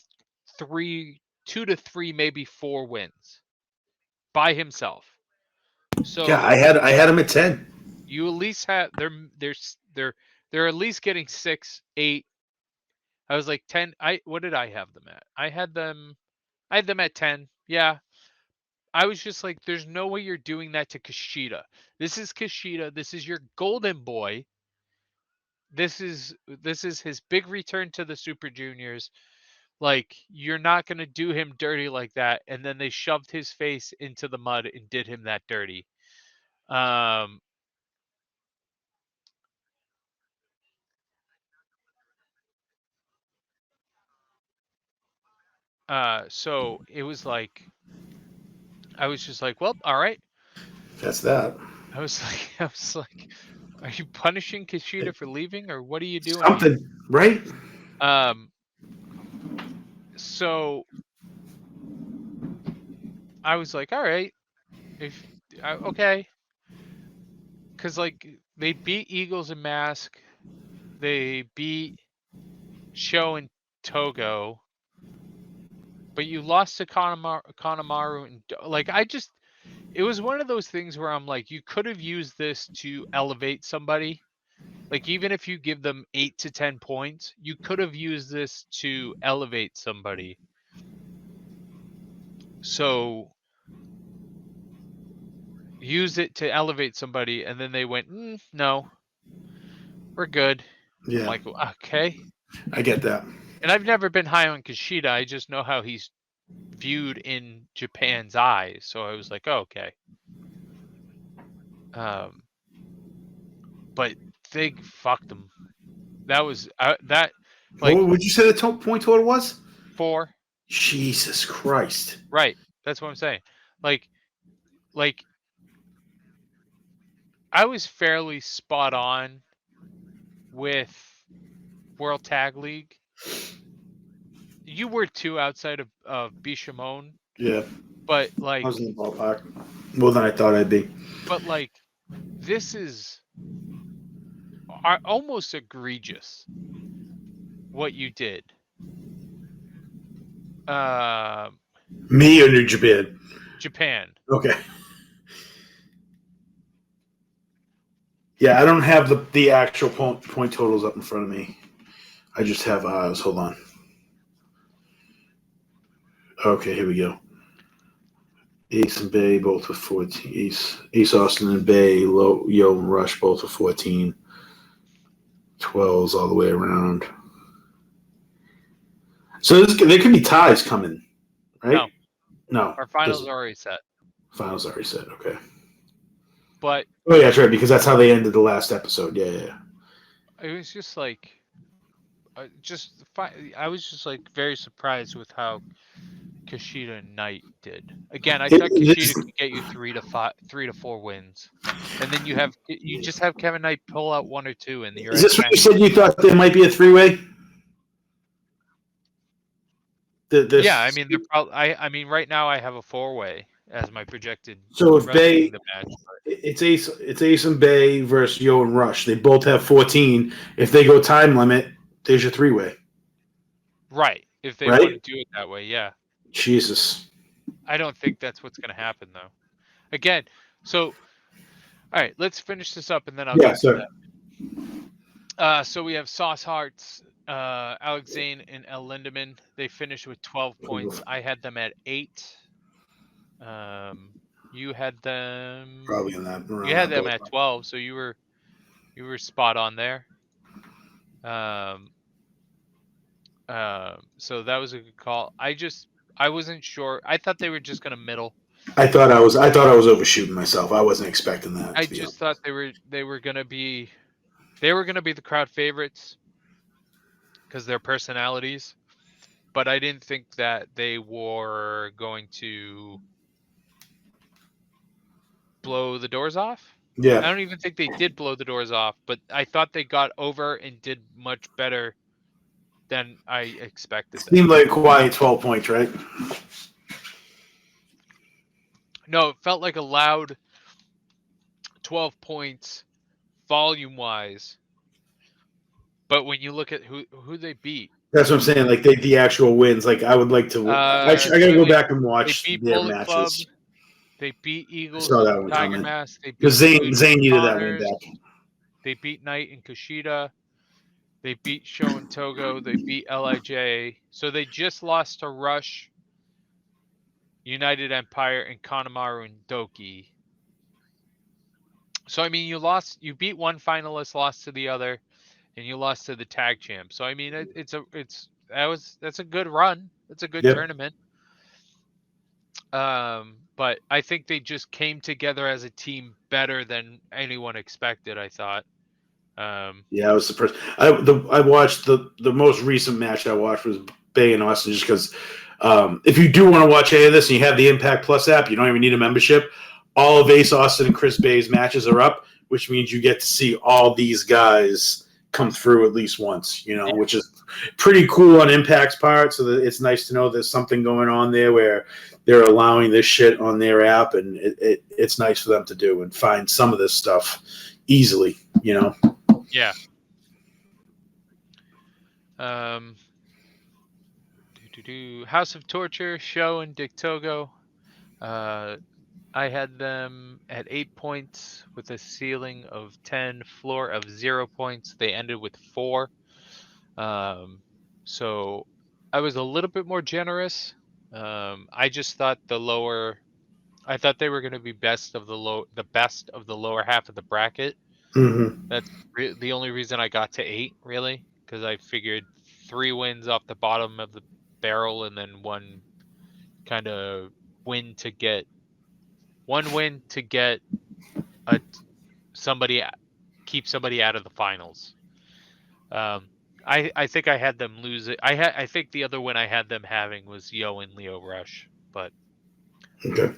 2 to 3, maybe 4 wins by himself. Yeah, So I had him at 10. you at least have they're at least getting 6, 8. I was like 10. What did I have them at? I had them at 10. Yeah. I was just like, there's no way you're doing that to Kushida. This is Kushida. This is your golden boy. This is his big return to the Super Juniors. Like, you're not gonna do him dirty like that. And then they shoved his face into the mud and did him that dirty. Um so it was like I was just like, well, all right. That's that. I was like, are you punishing Kushida for leaving or what are you doing here? Something, right? Um so I was like, all right, if okay, because like they beat Eagles and Mask, they beat Show and Togo, but you lost to Kanemaru and like it was one of those things where I'm like, you could have used this to elevate somebody. Like even if you give them 8 to 10 points, you could have used this to elevate somebody. So use it to elevate somebody, and then they went, no, we're good. I'm Yeah, like, okay. I get that. And I've never been high on Kushida. I just know how he's viewed in Japan's eyes. So I was like, oh, okay. But they fucked him. That was that like What would you say the point total was? 4. Jesus Christ. Right. That's what I'm saying. Like I was fairly spot on with World Tag League. You were too outside of Bishamon, Yeah, but I like was in the ballpark. More than I thought I'd be. but like this is almost egregious what you did. Me or New Japan? Japan. Okay. Yeah, I don't have the actual point totals up in front of me. I just have hold on. Okay, here we go. Ace and Bay both with 14. Ace Austin and Bay, Yo and Rush both with 14. 12s all the way around. So there could be ties coming, right? No. Our finals are already set. Finals already set. Okay. But oh yeah, that's right, because that's how they ended the last episode. Yeah. it was just like I was just like very surprised with how Kushida and Knight did. Again, I thought Kushida could get you 3 to 4 wins, and then you just have Kevin Knight pull out 1 or 2, and you're. Is this what you said? You thought there might be a 3-way? Yeah, I mean they're probably. I mean right now I have a 4-way as my projected. So if Bay, the match, it's Ace and Bay versus Yo and Rush. They both have 14. If they go time limit, there's your 3-way. Right. If they want to do it that way, yeah. Jesus. I don't think that's what's going to happen though. Again, so all right, let's finish this up and then I'll get to that. So we have Sauce Hearts, Alex Zane, and El Lindemann. They finished with 12 points. I had them at 8. You had them probably in that. You had them at 12, so you were spot on there. So that was a good call. I wasn't sure. I thought they were just gonna middle. I thought I was overshooting myself. I wasn't expecting that. I just thought they were gonna be the crowd favorites because their personalities, but I didn't think that they were going to blow the doors off. Yeah. I don't even think they did blow the doors off, but I thought they got over and did much better than I expected. Seemed like a quiet 12 points, right? No, it felt like a loud 12 points volume-wise. But when you look at who they beat. That's what I'm saying. Like the actual wins. Like I would like to. I gotta go back and watch their matches. They beat I Eagles saw that and one Tiger coming. Mask. They Because beat Zayn Taguchi needed that win Connors. back. They beat Knight and Kushida. They beat Sho and Togo. They beat LIJ. So they just lost to Rush, United Empire, and Kanemaru and Doki. So I mean, you beat one finalist, lost to the other, and you lost to the tag champ. So I mean, that's a good run. It's a good Yep. tournament. But I think they just came together as a team better than anyone expected. I thought. Yeah, I was surprised. I watched the most recent match I watched was Bay and Austin, just because if you do want to watch any of this and you have the Impact Plus app, you don't even need a membership. All of Ace Austin and Chris Bay's matches are up, which means you get to see all these guys come through at least once, which is pretty cool on Impact's part. So that it's nice to know there's something going on there where they're allowing this shit on their app, and it's nice for them to do and find some of this stuff easily, Yeah. House of Torture, Sho and Dick Togo. I had them at 8 points with a ceiling of 10, floor of 0 points. They ended with 4. So I was a little bit more generous. I just thought I thought they were going to be the best of the lower half of the bracket. Mm-hmm. That's the only reason I got to 8, really, because I figured 3 wins off the bottom of the barrel and then one kind of win to get a keep somebody out of the finals. I think I had them lose it. I think the other win I had them having was Yo and Leo Rush, but Okay.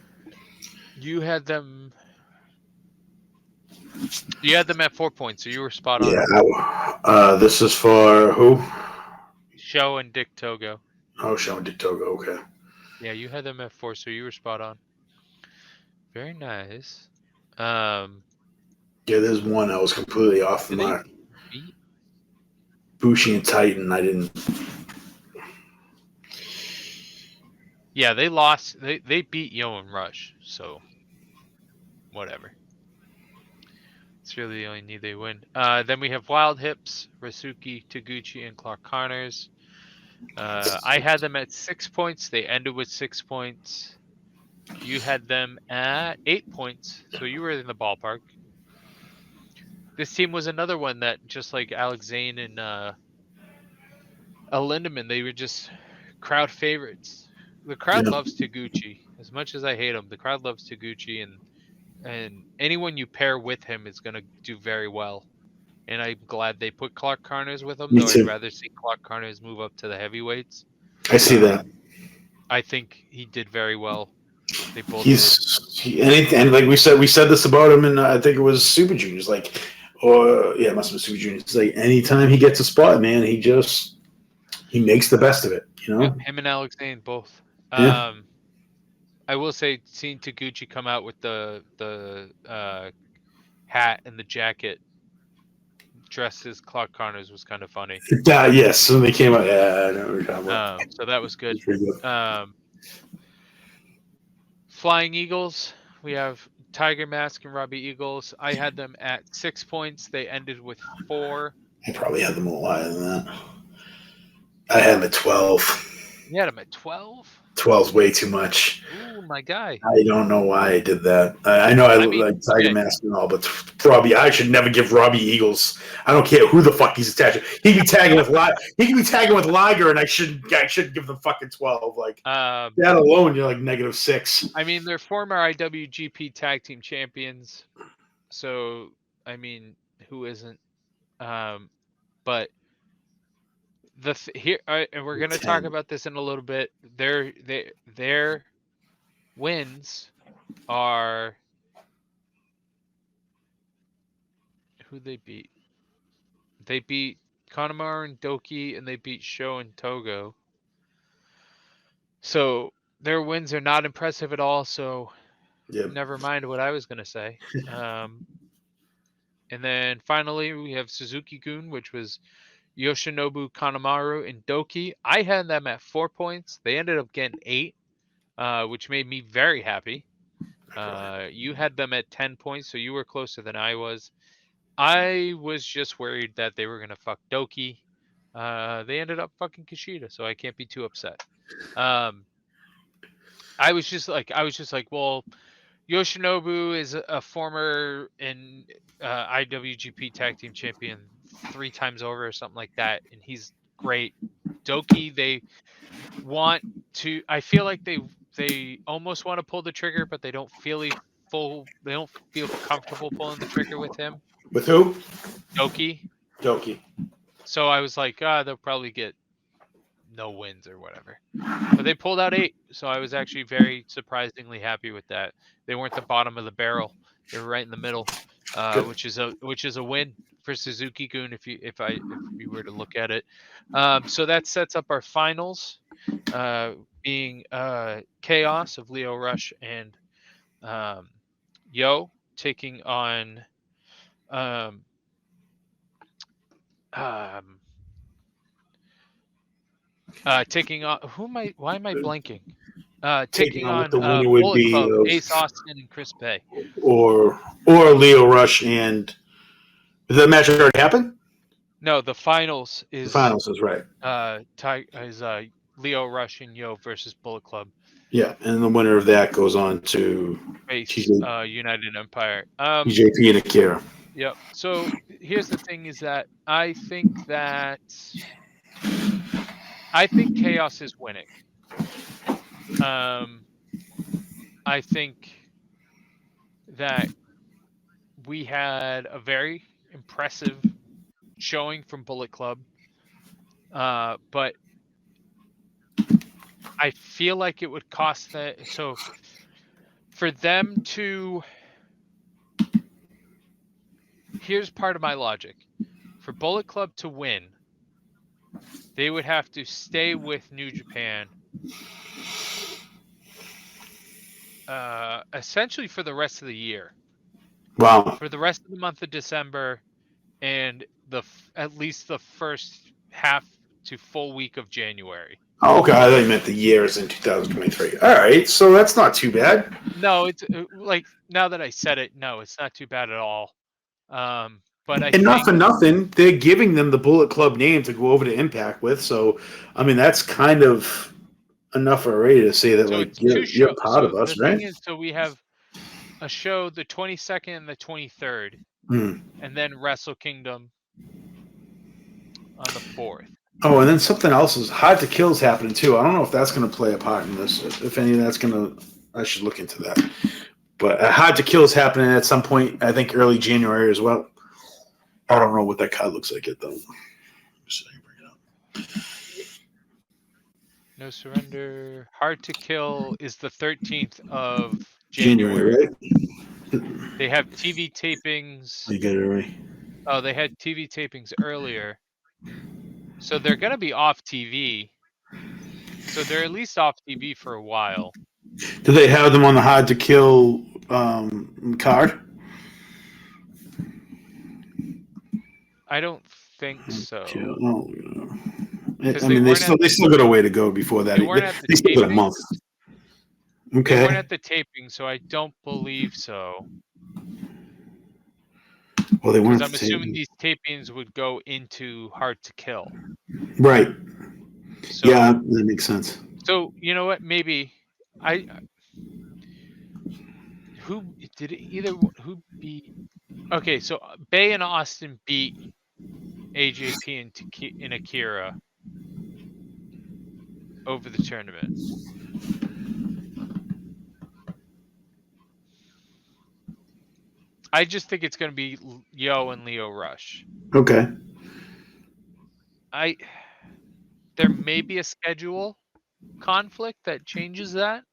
you had them at 4 points, so you were spot on. Yeah. This is for who? Sho and Dick Togo. Oh, Sean Dictogo. Okay. Yeah, you had them at 4, so you were spot on. Very nice. Um, Yeah, there's one I was completely off the did they mark. beat? Bushi and Titan. I didn't. Yeah, they lost. They beat Yo and Rush, so whatever. It's really the only need they win. Then we have Wild Hips, Rasuki, Taguchi, and Clark Connors. I had them at 6 points. They ended with 6 points. You had them at 8 points, so you were in the ballpark. This team was another one that, just like Alex Zane and Lindemann, they were just crowd favorites. The crowd Yeah. loves Taguchi. As much as I hate him, the crowd loves Taguchi, and anyone you pair with him is going to do very well. And I'm glad they put Clark Connors with him, Me though I'd too. rather see Clark Connors move up to the heavyweights. I see that. I think he did very well. They both did. And like we said this about him, and I think it was Super Juniors. Like, or yeah, it must have been Super Juniors. It's like anytime he gets a spot, man, he makes the best of it. Yep, him and Alex Zane both. Yeah. I will say, seeing Taguchi come out with the hat and the jacket dressed as Clark Connors was kind of funny. Yes. When they came out, yeah, I know what you're talking about. So that was good. It's pretty good. Flying Eagles, we have Tiger Mask and Robbie Eagles. I had them at 6 points. They ended with 4. I probably had them a lot higher than that. I had them at 12. You had them at 12? 12 is way too much. Ooh, my guy. I don't know why I did that. I know I mean, like Tiger Mask and all, but Robbie, I should never give Robbie Eagles. I don't care who the fuck he's attached to. He can be tagging with Liger, and I shouldn't give them fucking 12. Like that alone, you're like -6. I mean, they're former IWGP Tag Team Champions, so I mean, who isn't? But and we're gonna talk about this in a little bit. Their wins are who they beat. They beat Kanemaru and Doki, and they beat Sho and Togo. So their wins are not impressive at all. So never mind what I was gonna say. And then finally we have Suzuki-gun, which was Yoshinobu, Kanemaru, and Doki. I had them at 4 points. They ended up getting 8, which made me very happy. You had them at 10 points, so you were closer than I was. I was just worried that they were gonna fuck Doki. They ended up fucking Kushida, so I can't be too upset. I was just like, well, Yoshinobu is a former IWGP Tag Team Champion 3 times over or something like that, and he's great. Doki, they want to. I feel like they almost want to pull the trigger, but they don't feel comfortable pulling the trigger with him. With who? Doki. Doki. So I was like, they'll probably get no wins or whatever. But they pulled out 8, so I was actually very surprisingly happy with that. They weren't the bottom of the barrel; they were right in the middle, which is a win for Suzuki-gun if you were to look at it. So that sets up our finals, being Chaos of Leo Rush and Yo taking on taking on why am I blanking? Taking on what on the winner would Bullet be Club, of, Ace Austin and Chris Bay. or Leo Rush and did that match already happen? No, the finals The is finals is right. Leo Rush and Yo versus Bullet Club. Yeah, and the winner of that goes on to Face United Empire. TJP and Akira. Yep. So here's the thing: is that I think Chaos is winning. I think that we had a very impressive showing from Bullet Club, but I feel like it would cost that. So for them to, here's part of my logic: for Bullet Club to win, they would have to stay with New Japan, essentially for the rest of the year. Wow. For the rest of the month of December, and at least the first half to full week of January. Oh, okay, I thought you meant the years in 2023. All right, so that's not too bad. No, it's like, now that I said it, no, it's not too bad at all. But I And not think, for nothing, they're giving them the Bullet Club name to go over to Impact with. So, I mean, that's kind of enough already to say that, so like, it's 2 you're shows. proud So of the us, right? thing is, so we have a show the 22nd and the 23rd, Mm. and then Wrestle Kingdom on the 4th. Oh, and then something else is Hard to Kill is happening too. I don't know if that's going to play a part in this. If any of that's going to, I should look into that. But Hard to Kill is happening at some point, I think early January as well. I don't know what that card looks like yet, though. No Surrender. Hard to Kill is the 13th of January, January. right? They have TV tapings. You get it right. Oh, they had TV tapings earlier. So they're going to be off TV. So they're at least off TV for a while. Do they have them on the Hard to Kill card? I don't think so. Oh, I they mean, they still got a way to go before that. They weren't at the They still got a month. Okay. They weren't at the taping, so I don't believe so. Well, they weren't. Because I'm assuming these tapings would go into Hard to Kill. Right. So, yeah, that makes sense. So you know what? Maybe who beat? Okay, so Bay and Austin beat AJP and Akira over the tournament. I just think it's going to be Yo and Leo Rush. Okay. There may be a schedule conflict that changes that.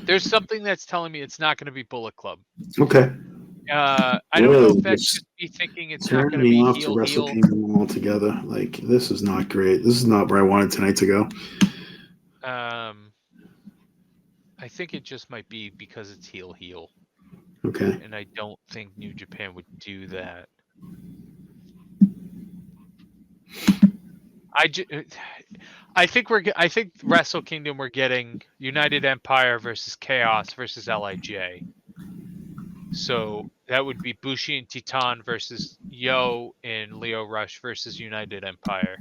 There's something that's telling me it's not going to be Bullet Club. Okay. I don't know if that's just me thinking it's not going to be off to Wrestle Kingdom altogether. Like, this is not great. This is not where I wanted tonight to go. I think it just might be because it's heel. Okay. And I don't think New Japan would do that. I think Wrestle Kingdom we're getting United Empire versus Chaos versus Lij. So that would be Bushi and Titan versus Yo and Leo Rush versus United Empire.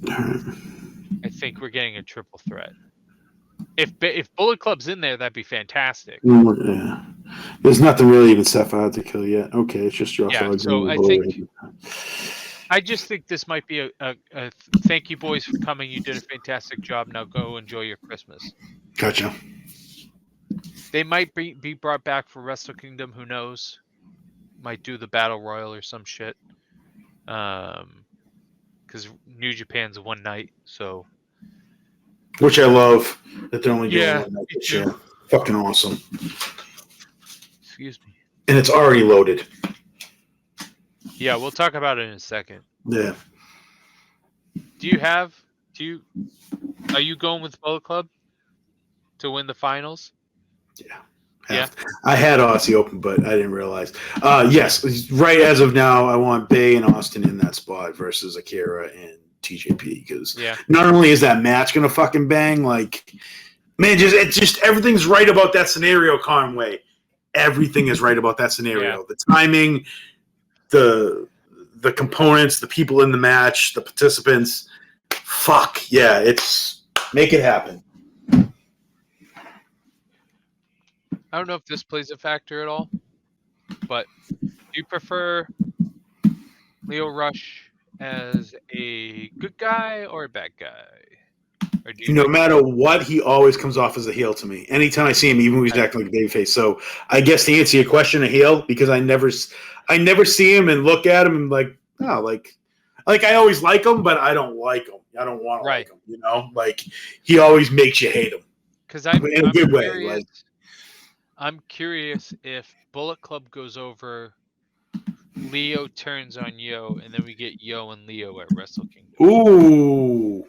I think we're getting a triple threat. If Bullet Club's in there, that'd be fantastic. Yeah. There's nothing really even set for Hard to Kill yet. Okay, it's just Josh Yeah, so I just think this might be a thank you boys for coming. You did a fantastic job. Now go enjoy your Christmas. Gotcha. They might be brought back for Wrestle Kingdom. Who knows? Might do the Battle Royal or some shit. Because New Japan's one night, so. Which I love that they're only doing Yeah, one night me this too. year. Fucking awesome. Excuse me. And it's already loaded. Yeah, we'll talk about it in a second. Yeah. Are you going with Bullet Club to win the finals? Yeah. Yeah. I had Aussie open, but I didn't realize. Yes, right as of now, I want Bay and Austin in that spot versus Akira and TJP because not only is that match gonna fucking bang, like, man, just everything's right about that scenario, Conway. Everything is right about that scenario. The timing, the components, the people in the match, the participants. Fuck yeah! It's make it happen. I don't know if this plays a factor at all, but do you prefer Leo Rush as a good guy or a bad guy? Or do you No matter what, he always comes off as a heel to me. Anytime I see him, even when he's acting like a babyface. So I guess to answer your question, a heel, because I never see him and look at him and like, oh, like I always like him, but I don't like him. I don't want to like him. You know, like he always makes you hate him. Because I'm in a good curious, way. Like, I'm curious if Bullet Club goes over, Leo turns on Yo, and then we get Yo and Leo at Wrestle Kingdom. Ooh.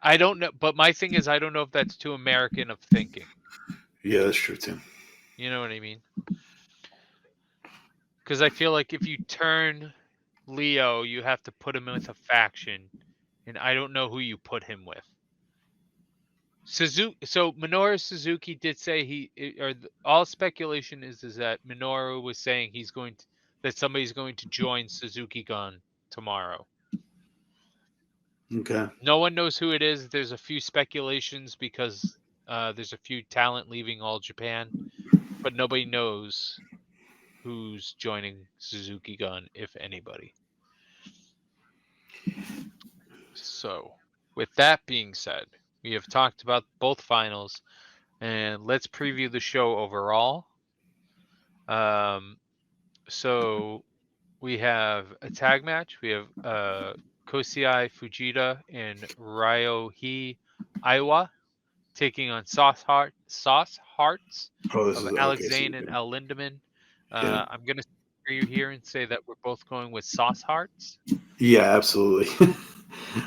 I don't know, but my thing is, I don't know if that's too American of thinking. Yeah, that's true too. You know what I mean? Because I feel like if you turn Leo, you have to put him with a faction, and I don't know who you put him with. So Minoru Suzuki did say all speculation is that Minoru was saying that somebody's going to join Suzuki Gun tomorrow. Okay. No one knows who it is. There's a few speculations because there's a few talent leaving All Japan, but nobody knows who's joining Suzuki Gun, if anybody. So, with that being said, we have talked about both finals, and let's preview the show overall. So we have a tag match. We have Kosei Fujita and Ryohei Aiwa taking on Sauce Hearts of Alex Zane and El Lindemann. I'm going to hear you here and say that we're both going with Sauce Hearts. Yeah, absolutely.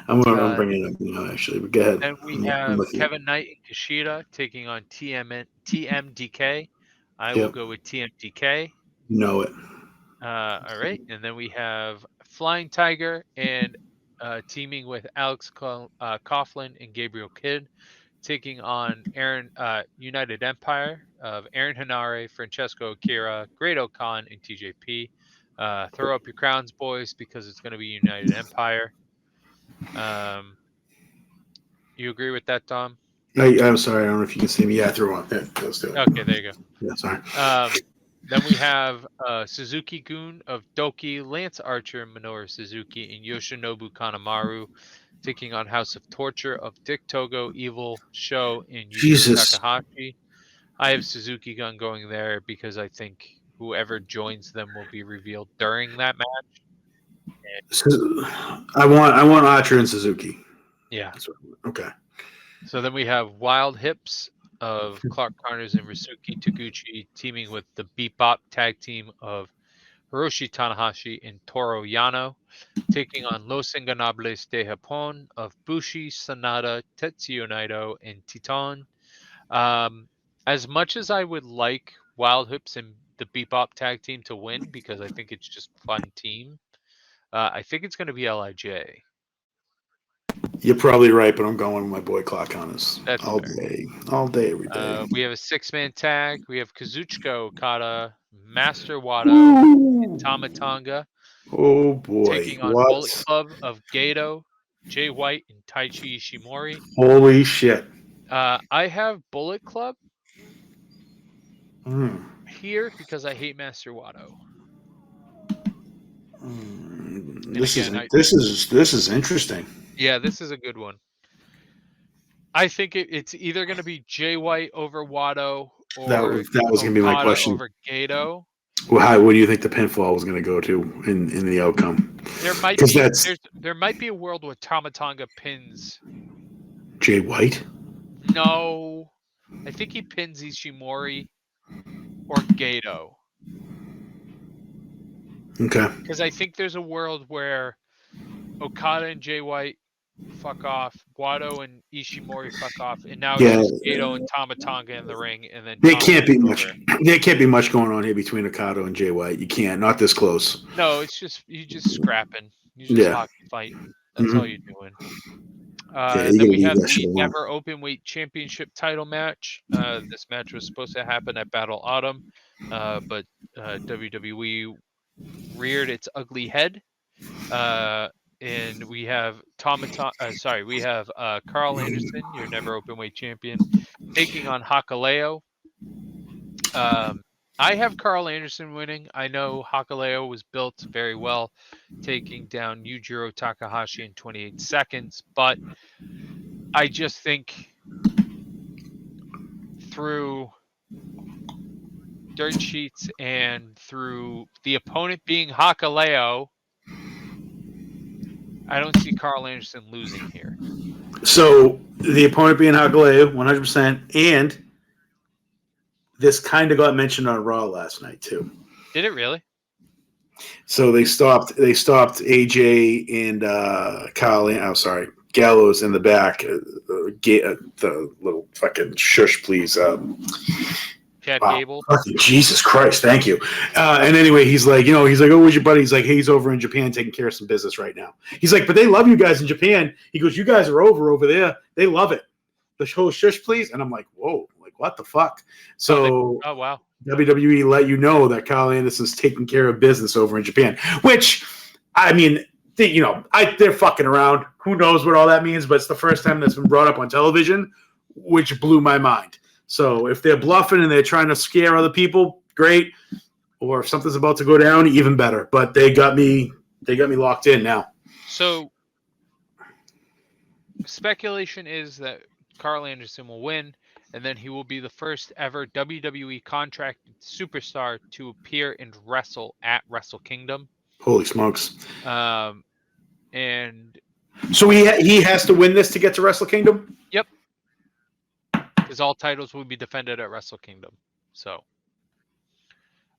I'm bringing it up now, actually, but go ahead. Then we have Kevin Knight and Kushida taking on TMDK. I will go with TMDK. Know it. All right, and then we have Flying Tiger and teaming with Alex Coughlin and Gabriel Kidd, taking on United Empire of Aaron Hanare, Francesco Akira, Great Khan, and TJP. Throw up your crowns, boys, because it's going to be United Empire. You agree with that, Tom? I'm sorry. I don't know if you can see me. Yeah, throw on. Yeah, let's do it. Okay, there you go. Yeah, sorry. Then we have Suzuki Gun of Doki, Lance Archer, Minoru Suzuki, and Yoshinobu Kanemaru taking on House of Torture of Dick Togo, Evil Show, and Yujiro Takahashi. I have Suzuki Gun going there because I think whoever joins them will be revealed during that match. I want Archer and Suzuki. Yeah. Okay. So then we have Wild Hips of Clark Connors and Risuke Taguchi teaming with the Bebop tag team of Hiroshi Tanahashi and Toru Yano, taking on Los Ingobernables de Japón of Bushi, Sanada, Tetsuya Naito, and Titan. As much as I would like Wild Hips and the Bebop tag team to win because I think it's just a fun team, I think it's going to be Lij. You're probably right, but I'm going with my boy Clock Hunters. That's All fair. day. All day, every day. We have a 6-man tag. We have Kazuchika Okada, Master Wato, Ooh. Tama Tonga Oh, boy. taking on Bullet What? Club of Gato, Jay White, and Taichi Ishimori. Holy shit. I have Bullet Club Mm. here because I hate Master Wato. This again, is interesting. Yeah, this is a good one. I think it's either going to be Jay White over Wato That or was going to be my Okada question. over Gato. Well, what do you think the pinfall was going to go to in the outcome? There might Because be that's there might be a world where Tama Tonga pins. Jay White. No, I think he pins Ishimori or Gato. Okay. Because I think there's a world where Okada and Jay White fuck off, Wato and Ishimori fuck off, and now it's Yeah. just Gato and Tama Tonga in the ring, and then There Tama can't be takes much. over. There can't be much going on here between Okada and Jay White. You can't. Not this close. No, it's just you just scrapping. You just hockey fighting. That's all you're doing. Yeah, And you then gotta we leave have that shit the alone. Never Openweight Championship title match. This match was supposed to happen at Battle Autumn, but WWE reared its ugly head. And we have we have Carl Anderson, your Never Openweight champion, taking on Hakaleo. I have Carl Anderson winning. I know Hakaleo was built very well, taking down Yujiro Takahashi in 28 seconds, but I just think through dirt sheets and through the opponent being Hakaleo, I don't see Carl Anderson losing here. So the opponent being Hakaleo, 100%, and this kind of got mentioned on Raw last night too. Did it really? So they stopped AJ and Kyle. Oh, sorry, Gallows in the back. The little fucking shush, please. Chad Wow. Gable. Jesus Christ, thank you. And anyway, he's like, oh, where's your buddy? He's like, hey, he's over in Japan taking care of some business right now. He's like, but they love you guys in Japan. He goes, you guys are over there. They love it. The whole shush, please. And I'm like, whoa, like what the fuck? So oh wow. WWE let you know that Kyle Anderson's taking care of business over in Japan, which, I mean, they're fucking around. Who knows what all that means, but it's the first time that's been brought up on television, which blew my mind. So if they're bluffing and they're trying to scare other people, great. Or if something's about to go down, even better. But they got me locked in now. So speculation is that Carl Anderson will win, and then he will be the first ever WWE contracted superstar to appear and wrestle at Wrestle Kingdom. Holy smokes! And so he has to win this to get to Wrestle Kingdom. Yep. Because all titles will be defended at Wrestle Kingdom. So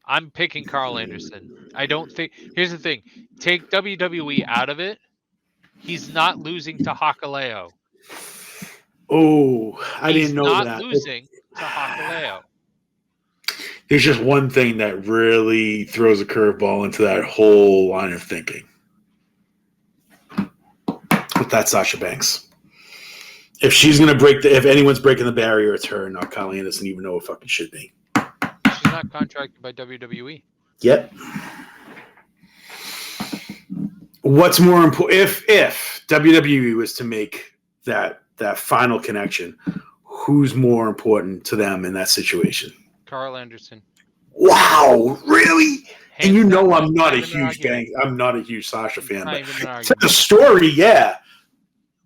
I'm picking Carl Anderson. I don't think. Here's the thing: take WWE out of it. He's not losing to Hakaleo. Oh, I didn't know that. He's not losing to Hakaleo. There's just one thing that really throws a curveball into that whole line of thinking. But that's Sasha Banks. If she's gonna if anyone's breaking the barrier, it's her, not Kyle Anderson, even though it fucking should be. She's not contracted by WWE. Yep. What's more important if WWE was to make that final connection, who's more important to them in that situation? Carl Anderson. Wow, really? And you know I'm not a huge Sasha fan, but to the story, yeah.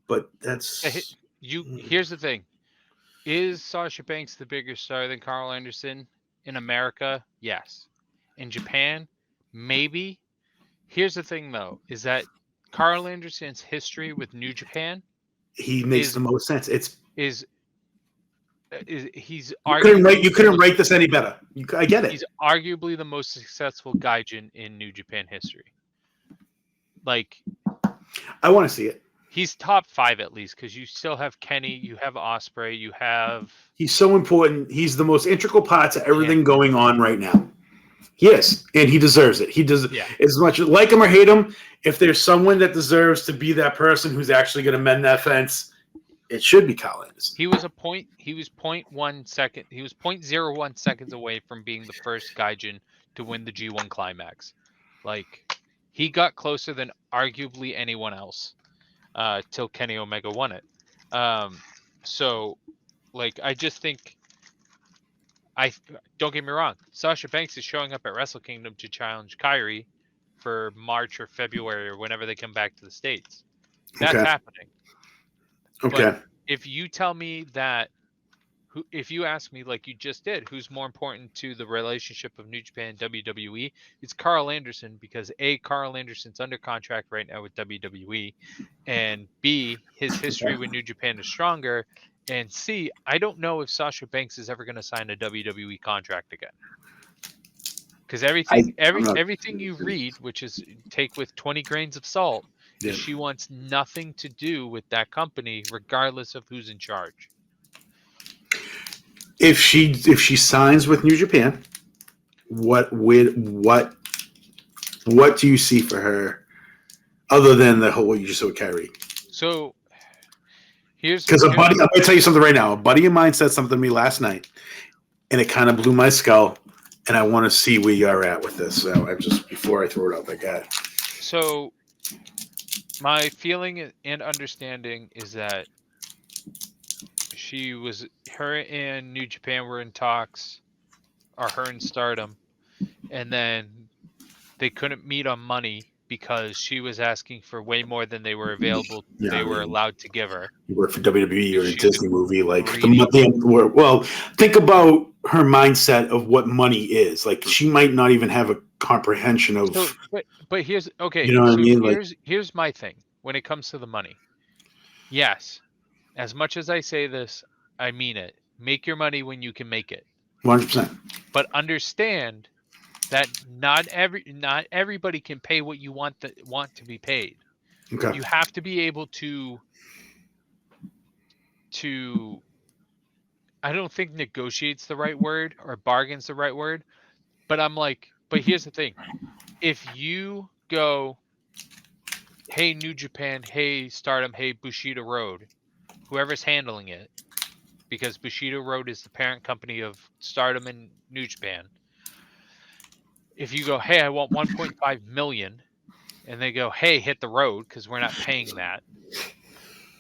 But that's Here's the thing: is Sasha Banks the bigger star than Carl Anderson in America? Yes. In Japan, maybe. Here's the thing, though: is that Carl Anderson's history with New Japan? He makes the most sense. He's you couldn't write this any better. I get it. He's arguably the most successful gaijin in New Japan history. Like, I want to see it. He's top 5 at least, because you still have Kenny, you have Ospreay, you have. He's so important. He's the most integral part to everything going on right now. Yes, and he deserves it. He does as much like him or hate him. If there's someone that deserves to be that person who's actually going to mend that fence, it should be Kyle Anderson. He was 0.1 second. He was 0.01 seconds away from being the first Gaijin to win the G1 climax. Like, he got closer than arguably anyone else till Kenny Omega won it. So, like, I just think don't get me wrong. Sasha Banks is showing up at Wrestle Kingdom to challenge Kairi for March or February or whenever they come back to the States. That's happening. Okay. But if you tell me that, if you ask me like you just did, who's more important to the relationship of New Japan and WWE, it's Carl Anderson, because A, Carl Anderson's under contract right now with WWE, and B, his history with New Japan is stronger, and C, I don't know if Sasha Banks is ever going to sign a WWE contract again. Because everything you read, which is take with 20 grains of salt, is she wants nothing to do with that company, regardless of who's in charge. If she signs with New Japan, what do you see for her, other than the whole what you just said with Kyrie? So because I'm going to tell you something right now. A buddy of mine said something to me last night, and it kind of blew my skull. And I want to see where you're at with this. So before I throw it out, that guy. So my feeling and understanding is that her and New Japan were in talks, or her and Stardom, and then they couldn't meet on money because she was asking for way more than they were available. They were allowed to give her. You work for WWE or a Disney movie, like well, think about her mindset of what money is. Like, she might not even have a comprehension of. So, but here's okay. You know what I mean? Here's my thing when it comes to the money. Yes, as much as I say this, I mean it. Make your money when you can make it. 100%. But understand that not everybody can pay what you want to be paid. Okay. You have to be able to I don't think negotiate's the right word or bargain's the right word, but but here's the thing. If you go, hey New Japan, hey Stardom, hey Bushido Road, whoever's handling it, because Bushido Road is the parent company of Stardom and New Japan. If you go, hey, I want 1.5 million, and they go, hey, hit the road because we're not paying that.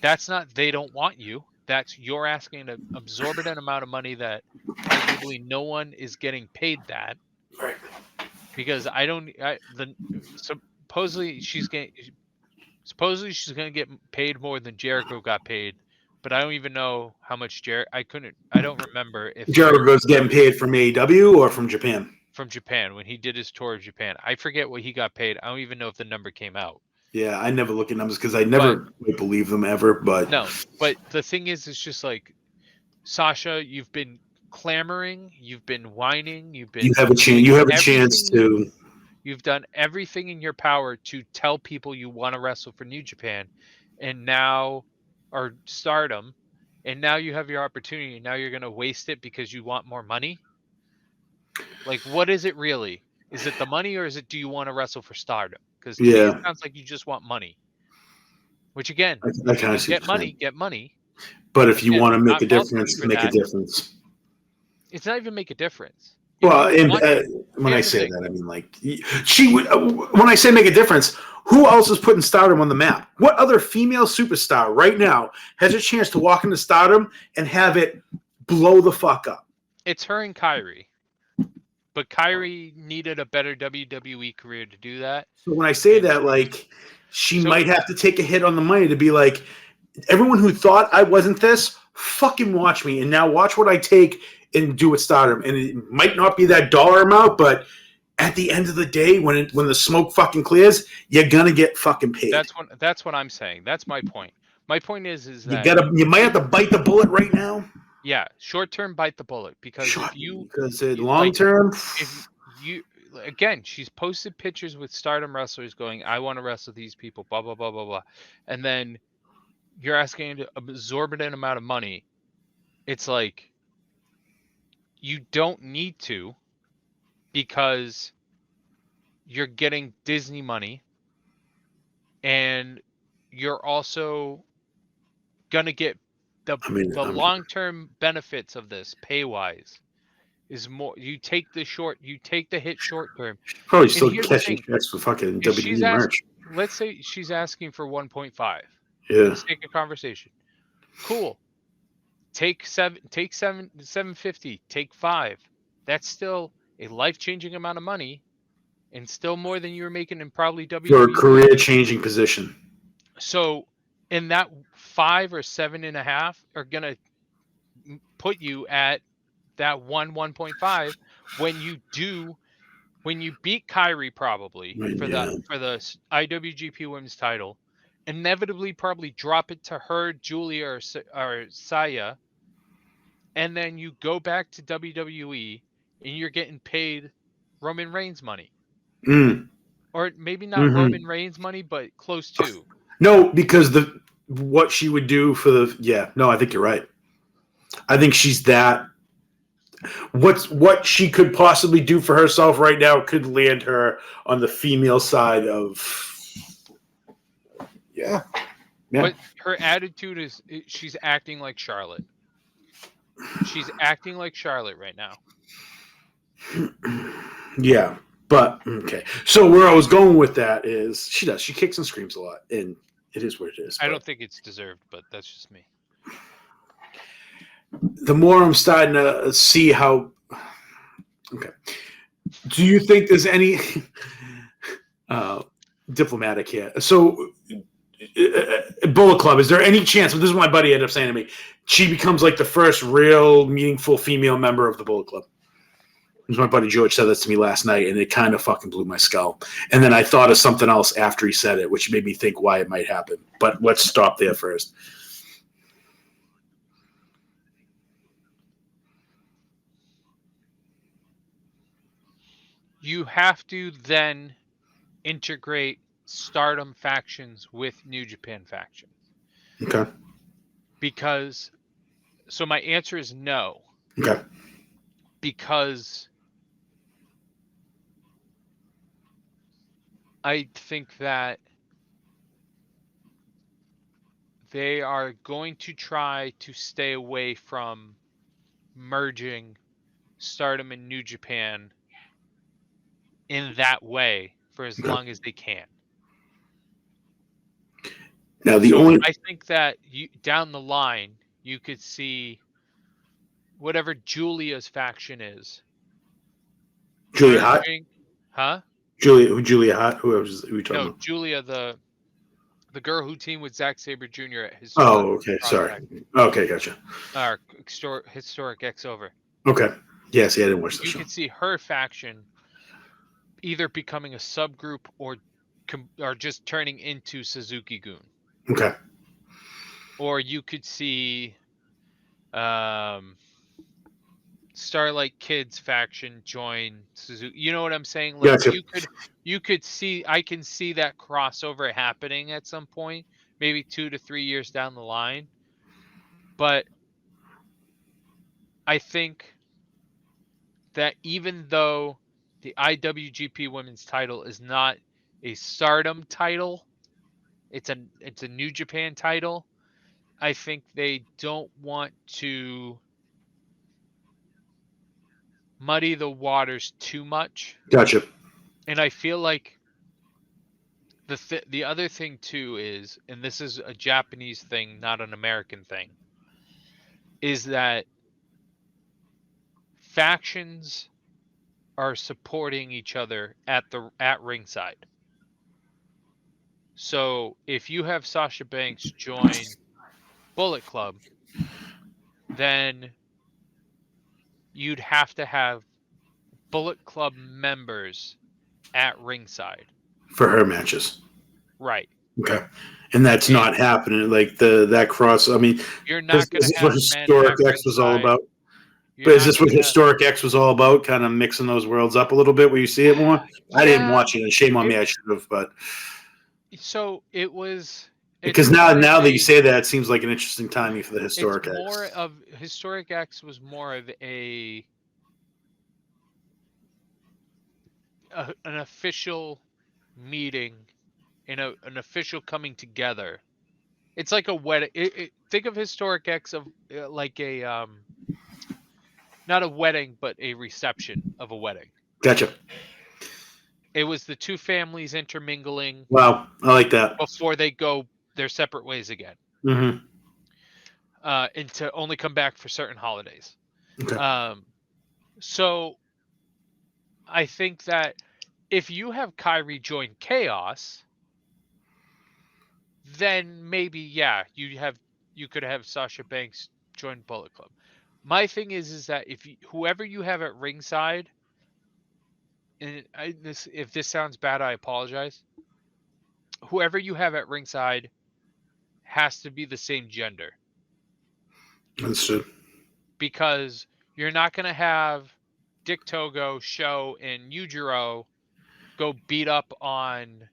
That's not they don't want you. That's you're asking an exorbitant amount of money that arguably no one is getting paid that. Right. Because supposedly she's going to get paid more than Jericho got paid, but I don't even know how much I don't remember if Jericho's getting paid from AEW or from Japan. From Japan when he did his tour of Japan. I forget what he got paid. I don't even know if the number came out. Yeah, I never look at numbers because I never believe them ever. But no, but the thing is, it's just like, Sasha, you've been clamoring, you've been whining, you have a chance to. You've done everything in your power to tell people you want to wrestle for New Japan, and now, or Stardom, and now you have your opportunity. And now you're going to waste it because you want more money. Like, what is it really? Is it the money, or do you want to wrestle for Stardom? Because to me, it sounds like you just want money. Which again, get money. But if you want to make a difference, make a difference. It's not even make a difference. Well, when I say that, I mean, like, she would. When I say make a difference, who else is putting Stardom on the map? What other female superstar right now has a chance to walk into Stardom and have it blow the fuck up? It's her and Kairi. But Kairi needed a better WWE career to do that. So when I say that, like, she might have to take a hit on the money to be like, everyone who thought I wasn't this, fucking watch me. And now watch what I take and do with Stardom. And it might not be that dollar amount, but at the end of the day, when the smoke fucking clears, you're going to get fucking paid. That's what I'm saying. That's my point. My point is that you might have to bite the bullet right now. Yeah, short term, bite the bullet, because long term, again, she's posted pictures with Stardom wrestlers going, I want to wrestle these people, blah blah blah blah blah, and then you're asking an exorbitant amount of money. It's like, you don't need to, because you're getting Disney money, and you're also gonna get the long-term benefits of this pay-wise is more. You take the hit short term. Probably And still here's the catching thing: checks for fucking if she's WWE merch. let's say she's asking for 1.5 for Yeah. the sake of conversation. Cool. Take 750, take 5. That's still a life-changing amount of money, and still more than you were making in probably For a WWE. career-changing position. So, in that 5 or 7.5 are gonna put you at that 1.5 when you beat Kyrie probably for the IWGP Women's title, inevitably probably drop it to her, Julia, or Saya, and then you go back to WWE and you're getting paid Roman Reigns money. Or maybe not Roman Reigns money, but close to. No, because what she would do for I think you're right. I think she's that. What she could possibly do for herself right now could land her on the female side of. Yeah. But her attitude is she's acting like Charlotte. She's acting like Charlotte right now. Yeah, but okay. So where I was going with that is she kicks and screams a lot, and it is what it is. I don't think it's deserved, but that's just me. The more I'm starting to see how. Okay. Do you think there's any diplomatic here? So, Bullet Club, is there any chance? This is what my buddy ended up saying to me. She becomes like the first real meaningful female member of the Bullet Club. My buddy George said this to me last night, and it kind of fucking blew my skull. And then I thought of something else after he said it, which made me think why it might happen. But let's stop there first. You have to then integrate Stardom factions with New Japan factions. Okay. So my answer is no. Okay. Because I think that they are going to try to stay away from merging Stardom and New Japan in that way for as long as they can. Now I think that down the line you could see whatever Julia's faction is. Julia Hart? Huh? Julia Hart? Who are we talking about? Julia, the girl who teamed with Zack Sabre Jr. at his. Oh, okay. Sorry. Okay, gotcha. Historic X Over. Okay. Yes, I didn't watch the show. You could see her faction either becoming a subgroup or just turning into Suzuki-gun. Okay. Or you could see Starlight Kid's faction join Suzuki. You know what I'm saying? Like gotcha. you could see, I can see that crossover happening at some point, maybe 2 to 3 years down the line. But I think that even though the IWGP Women's title is not a Stardom title, it's a New Japan title, I think they don't want to muddy the too much. Gotcha. And I feel like the other thing too is, and this is a Japanese thing, not an American thing, is that factions are supporting each other at ringside. So if you have Sasha Banks join Bullet Club, then you'd have to have Bullet Club members at ringside for her matches. Right. Okay. And that's not happening. Like that cross. I mean, you're not going to have what Historic X was all about. But is this what Historic X was all about? Kind of mixing those worlds up a little bit where you see it more? Yeah, I didn't watch it, and shame on me, I should have. But so it was because now that you say that, it seems like an interesting timing for the Historic X. Historic X was more of a an official meeting, an official coming together. It's like a wedding. Think of Historic X of like a not a wedding, but a reception of a wedding. Gotcha. It was the two families intermingling Wow, I like that. before they go their separate ways again, Mm-hmm. and to only come back for certain holidays. Okay. So I think that if you have Kyrie join Chaos, then maybe you could have Sasha Banks join Bullet Club. My thing is that whoever you have at ringside, and if this sounds bad, I apologize. Whoever you have at ringside has to be the same gender, Understood. because you're not going to have Dick Togo, Sho, and Yujiro go beat up on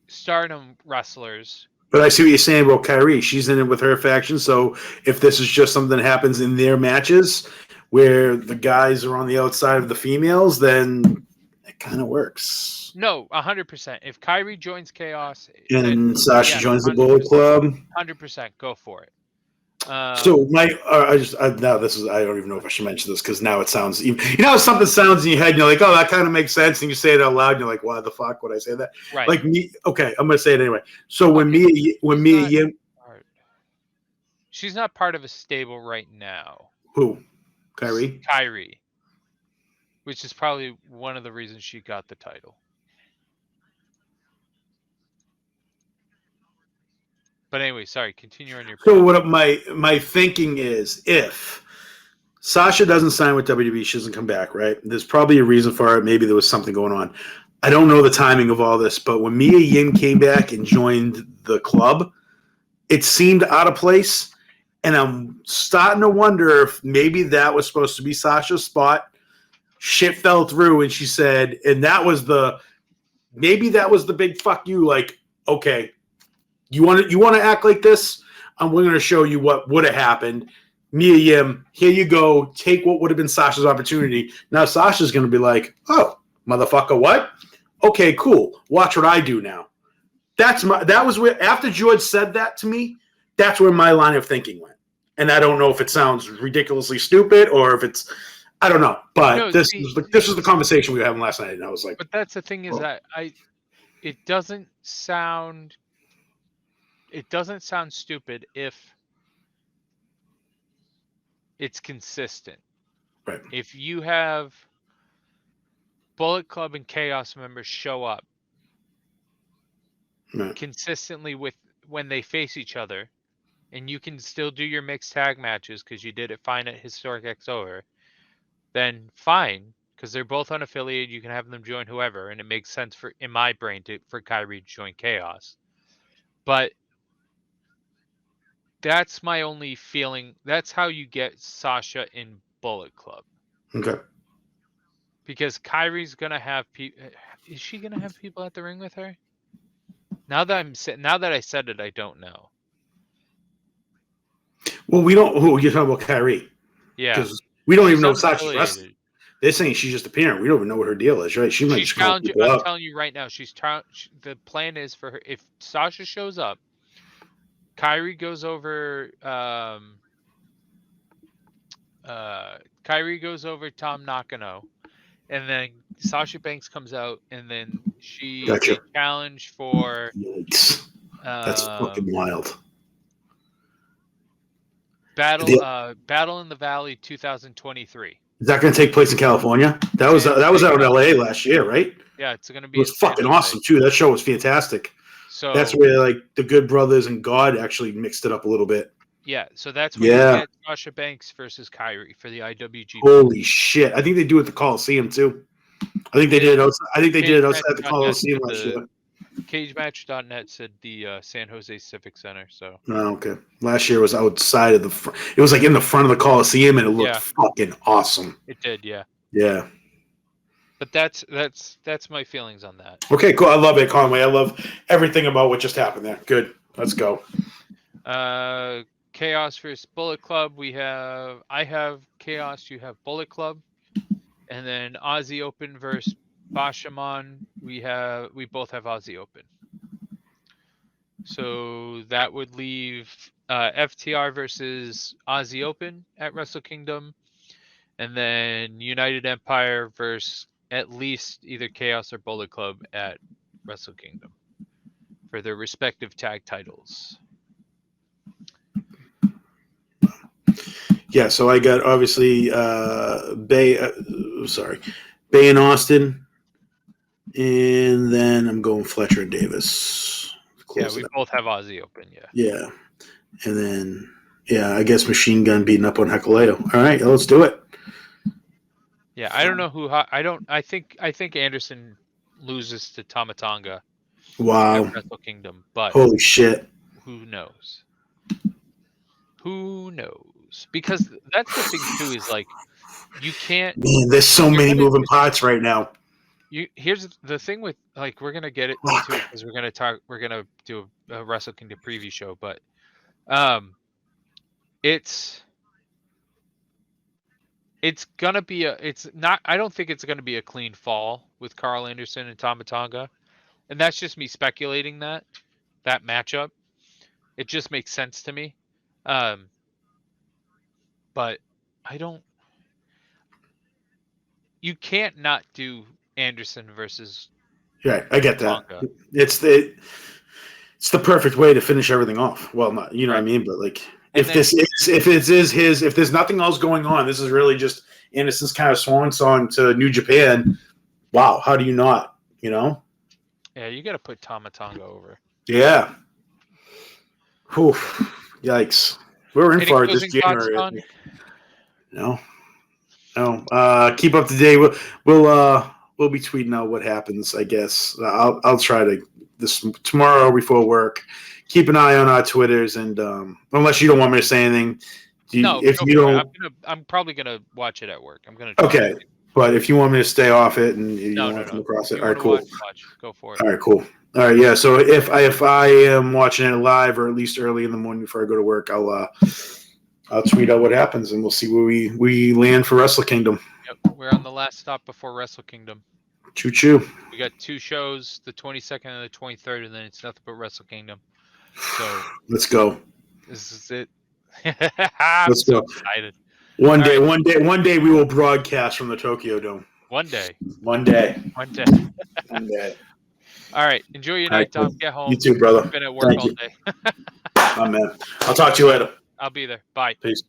Stardom wrestlers. But I see what you're saying about Kyrie. She's in it with her faction. So if this is just something that happens in their matches where the guys are on the outside of the females, then it kind of works. No, 100%. If Kyrie joins Chaos, then And Sasha yes, joins the Bullet Club. 100%, go for it. So now this is, I don't even know if I should mention this because now it sounds, something sounds in your head and you're like, oh, that kind of makes sense. And you say it out loud and you're like, why the fuck would I say that? Right. Like me. Okay. I'm going to say it anyway. So when Mia, she's not part of a stable right now. Who? Kyrie, which is probably one of the reasons she got the title. But anyway, sorry, continue on your point. So what my thinking is, if Sasha doesn't sign with WWE, she doesn't come back, right? There's probably a reason for it. Maybe there was something going on. I don't know the timing of all this, but when Mia Yim came back and joined the club, it seemed out of place. And I'm starting to wonder if maybe that was supposed to be Sasha's spot. Shit fell through, and she said, and maybe that was the big fuck you, like, okay, you want to act like this? We're going to show you what would have happened. Mia Yim, here you go. Take what would have been Sasha's opportunity. Now Sasha's going to be like, oh, motherfucker, what? Okay, cool. Watch what I do now. That was where, after George said that to me, that's where my line of thinking went. And I don't know if it sounds ridiculously stupid or if it's, I don't know. But this is the conversation we were having last night, and I was like, but that's the thing is that it doesn't sound stupid if it's consistent. Right. If you have Bullet Club and Chaos members show up consistently with when they face each other, and you can still do your mixed tag matches because you did it fine at Historic X Over, then fine, because they're both unaffiliated. You can have them join whoever, and it makes sense in my brain for Kyrie to join Chaos. But that's my only feeling. That's how you get Sasha in Bullet Club. Okay. Because Kyrie's gonna have people. Is she gonna have people at the ring with her? Now that I said it, I don't know. Well, we don't. Who you're talking about, Kyrie? Yeah. Because we don't even know Sasha's wrestling. They're saying she's just appearing. We don't even know what her deal is, right? She might just call people up. I'm telling you right now, the plan is for her. If Sasha shows up, Kyrie goes over. Kyrie goes over Tom Nakano, and then Sasha Banks comes out, and then she challenge for. Yikes. That's fucking wild. Battle in the Valley 2023. Is that going to take place in California? That was out in LA last year, right? Yeah, it's going to be. It was fucking awesome too. That show was fantastic. So that's where like the Good Brothers and God actually mixed it up a little bit. Yeah, so that's where you get Sasha Banks versus Kyrie for the IWGP. Holy shit! I think they do it at the Coliseum too. I think they did it outside. I think they did it outside the Coliseum last year. CageMatch.net said the San Jose Civic Center. So. Oh, okay. Last year was outside of the. It was like in the front of the Coliseum, and it looked fucking awesome. It did, yeah. Yeah. But that's my feelings on that. Okay, cool. I love it, Conway. I love everything about what just happened there. Good. Let's go. Chaos versus Bullet Club. I have Chaos. You have Bullet Club, and then Aussie Open versus Bashaman, we both have Aussie Open. So that would leave FTR versus Aussie Open at Wrestle Kingdom, and then United Empire versus at least either Chaos or Bullet Club at Wrestle Kingdom for their respective tag titles. Yeah, so I got obviously Bay and Austin, and then I'm going Fletcher and Davis. Yeah, we both have Aussie Open. Yeah. Yeah, and then I guess Machine Gun beating up on Hekaleo. All right, let's do it. Yeah, I don't know who. I think Anderson loses to Tamatanga. Wow. At Wrestle Kingdom, but holy shit. Who knows? Who knows? Because that's the thing too, is like you can't. Man, there's so many moving parts right now. Here's the thing with, like, we're gonna get it into it because we're gonna do a Wrestle Kingdom preview show, but it's gonna be I don't think it's gonna be a clean fall with Carl Anderson and Tamatanga, and that's just me speculating that matchup. It just makes sense to me. But you can't not do Anderson versus. Yeah, I get that. It's the perfect way to finish everything off. Well, not, you know what I mean, but like if there's nothing else going on, this is really just Anderson's kind of swan song to New Japan. Wow, how do you not? You know? Yeah, you got to put Tamatanga over. Yeah. Whew. Yikes. We're in for it this January. No. Keep up to date. We'll be tweeting out what happens, I guess. I'll try to this tomorrow before work. Keep an eye on our Twitters, and unless you don't want me to say anything, I'm probably gonna watch it at work. I'm gonna. Okay, but if you want me to stay off it and you don't want to come across it, all right, cool. Go for it. All right, cool. All right, yeah. So if I am watching it live or at least early in the morning before I go to work, I'll tweet out what happens, and we'll see where we land for Wrestle Kingdom. Yep, we're on the last stop before Wrestle Kingdom. Choo choo. We got 2 shows, the 22nd and the 23rd, and then it's nothing but Wrestle Kingdom. So let's go. This is it. Let's go. Excited. One day we will broadcast from the Tokyo Dome. One day. One day. All right. Enjoy your night, Tom. Get home. You too, brother. I've been at work all day. Oh, man. I'll talk to you later. I'll be there. Bye. Peace.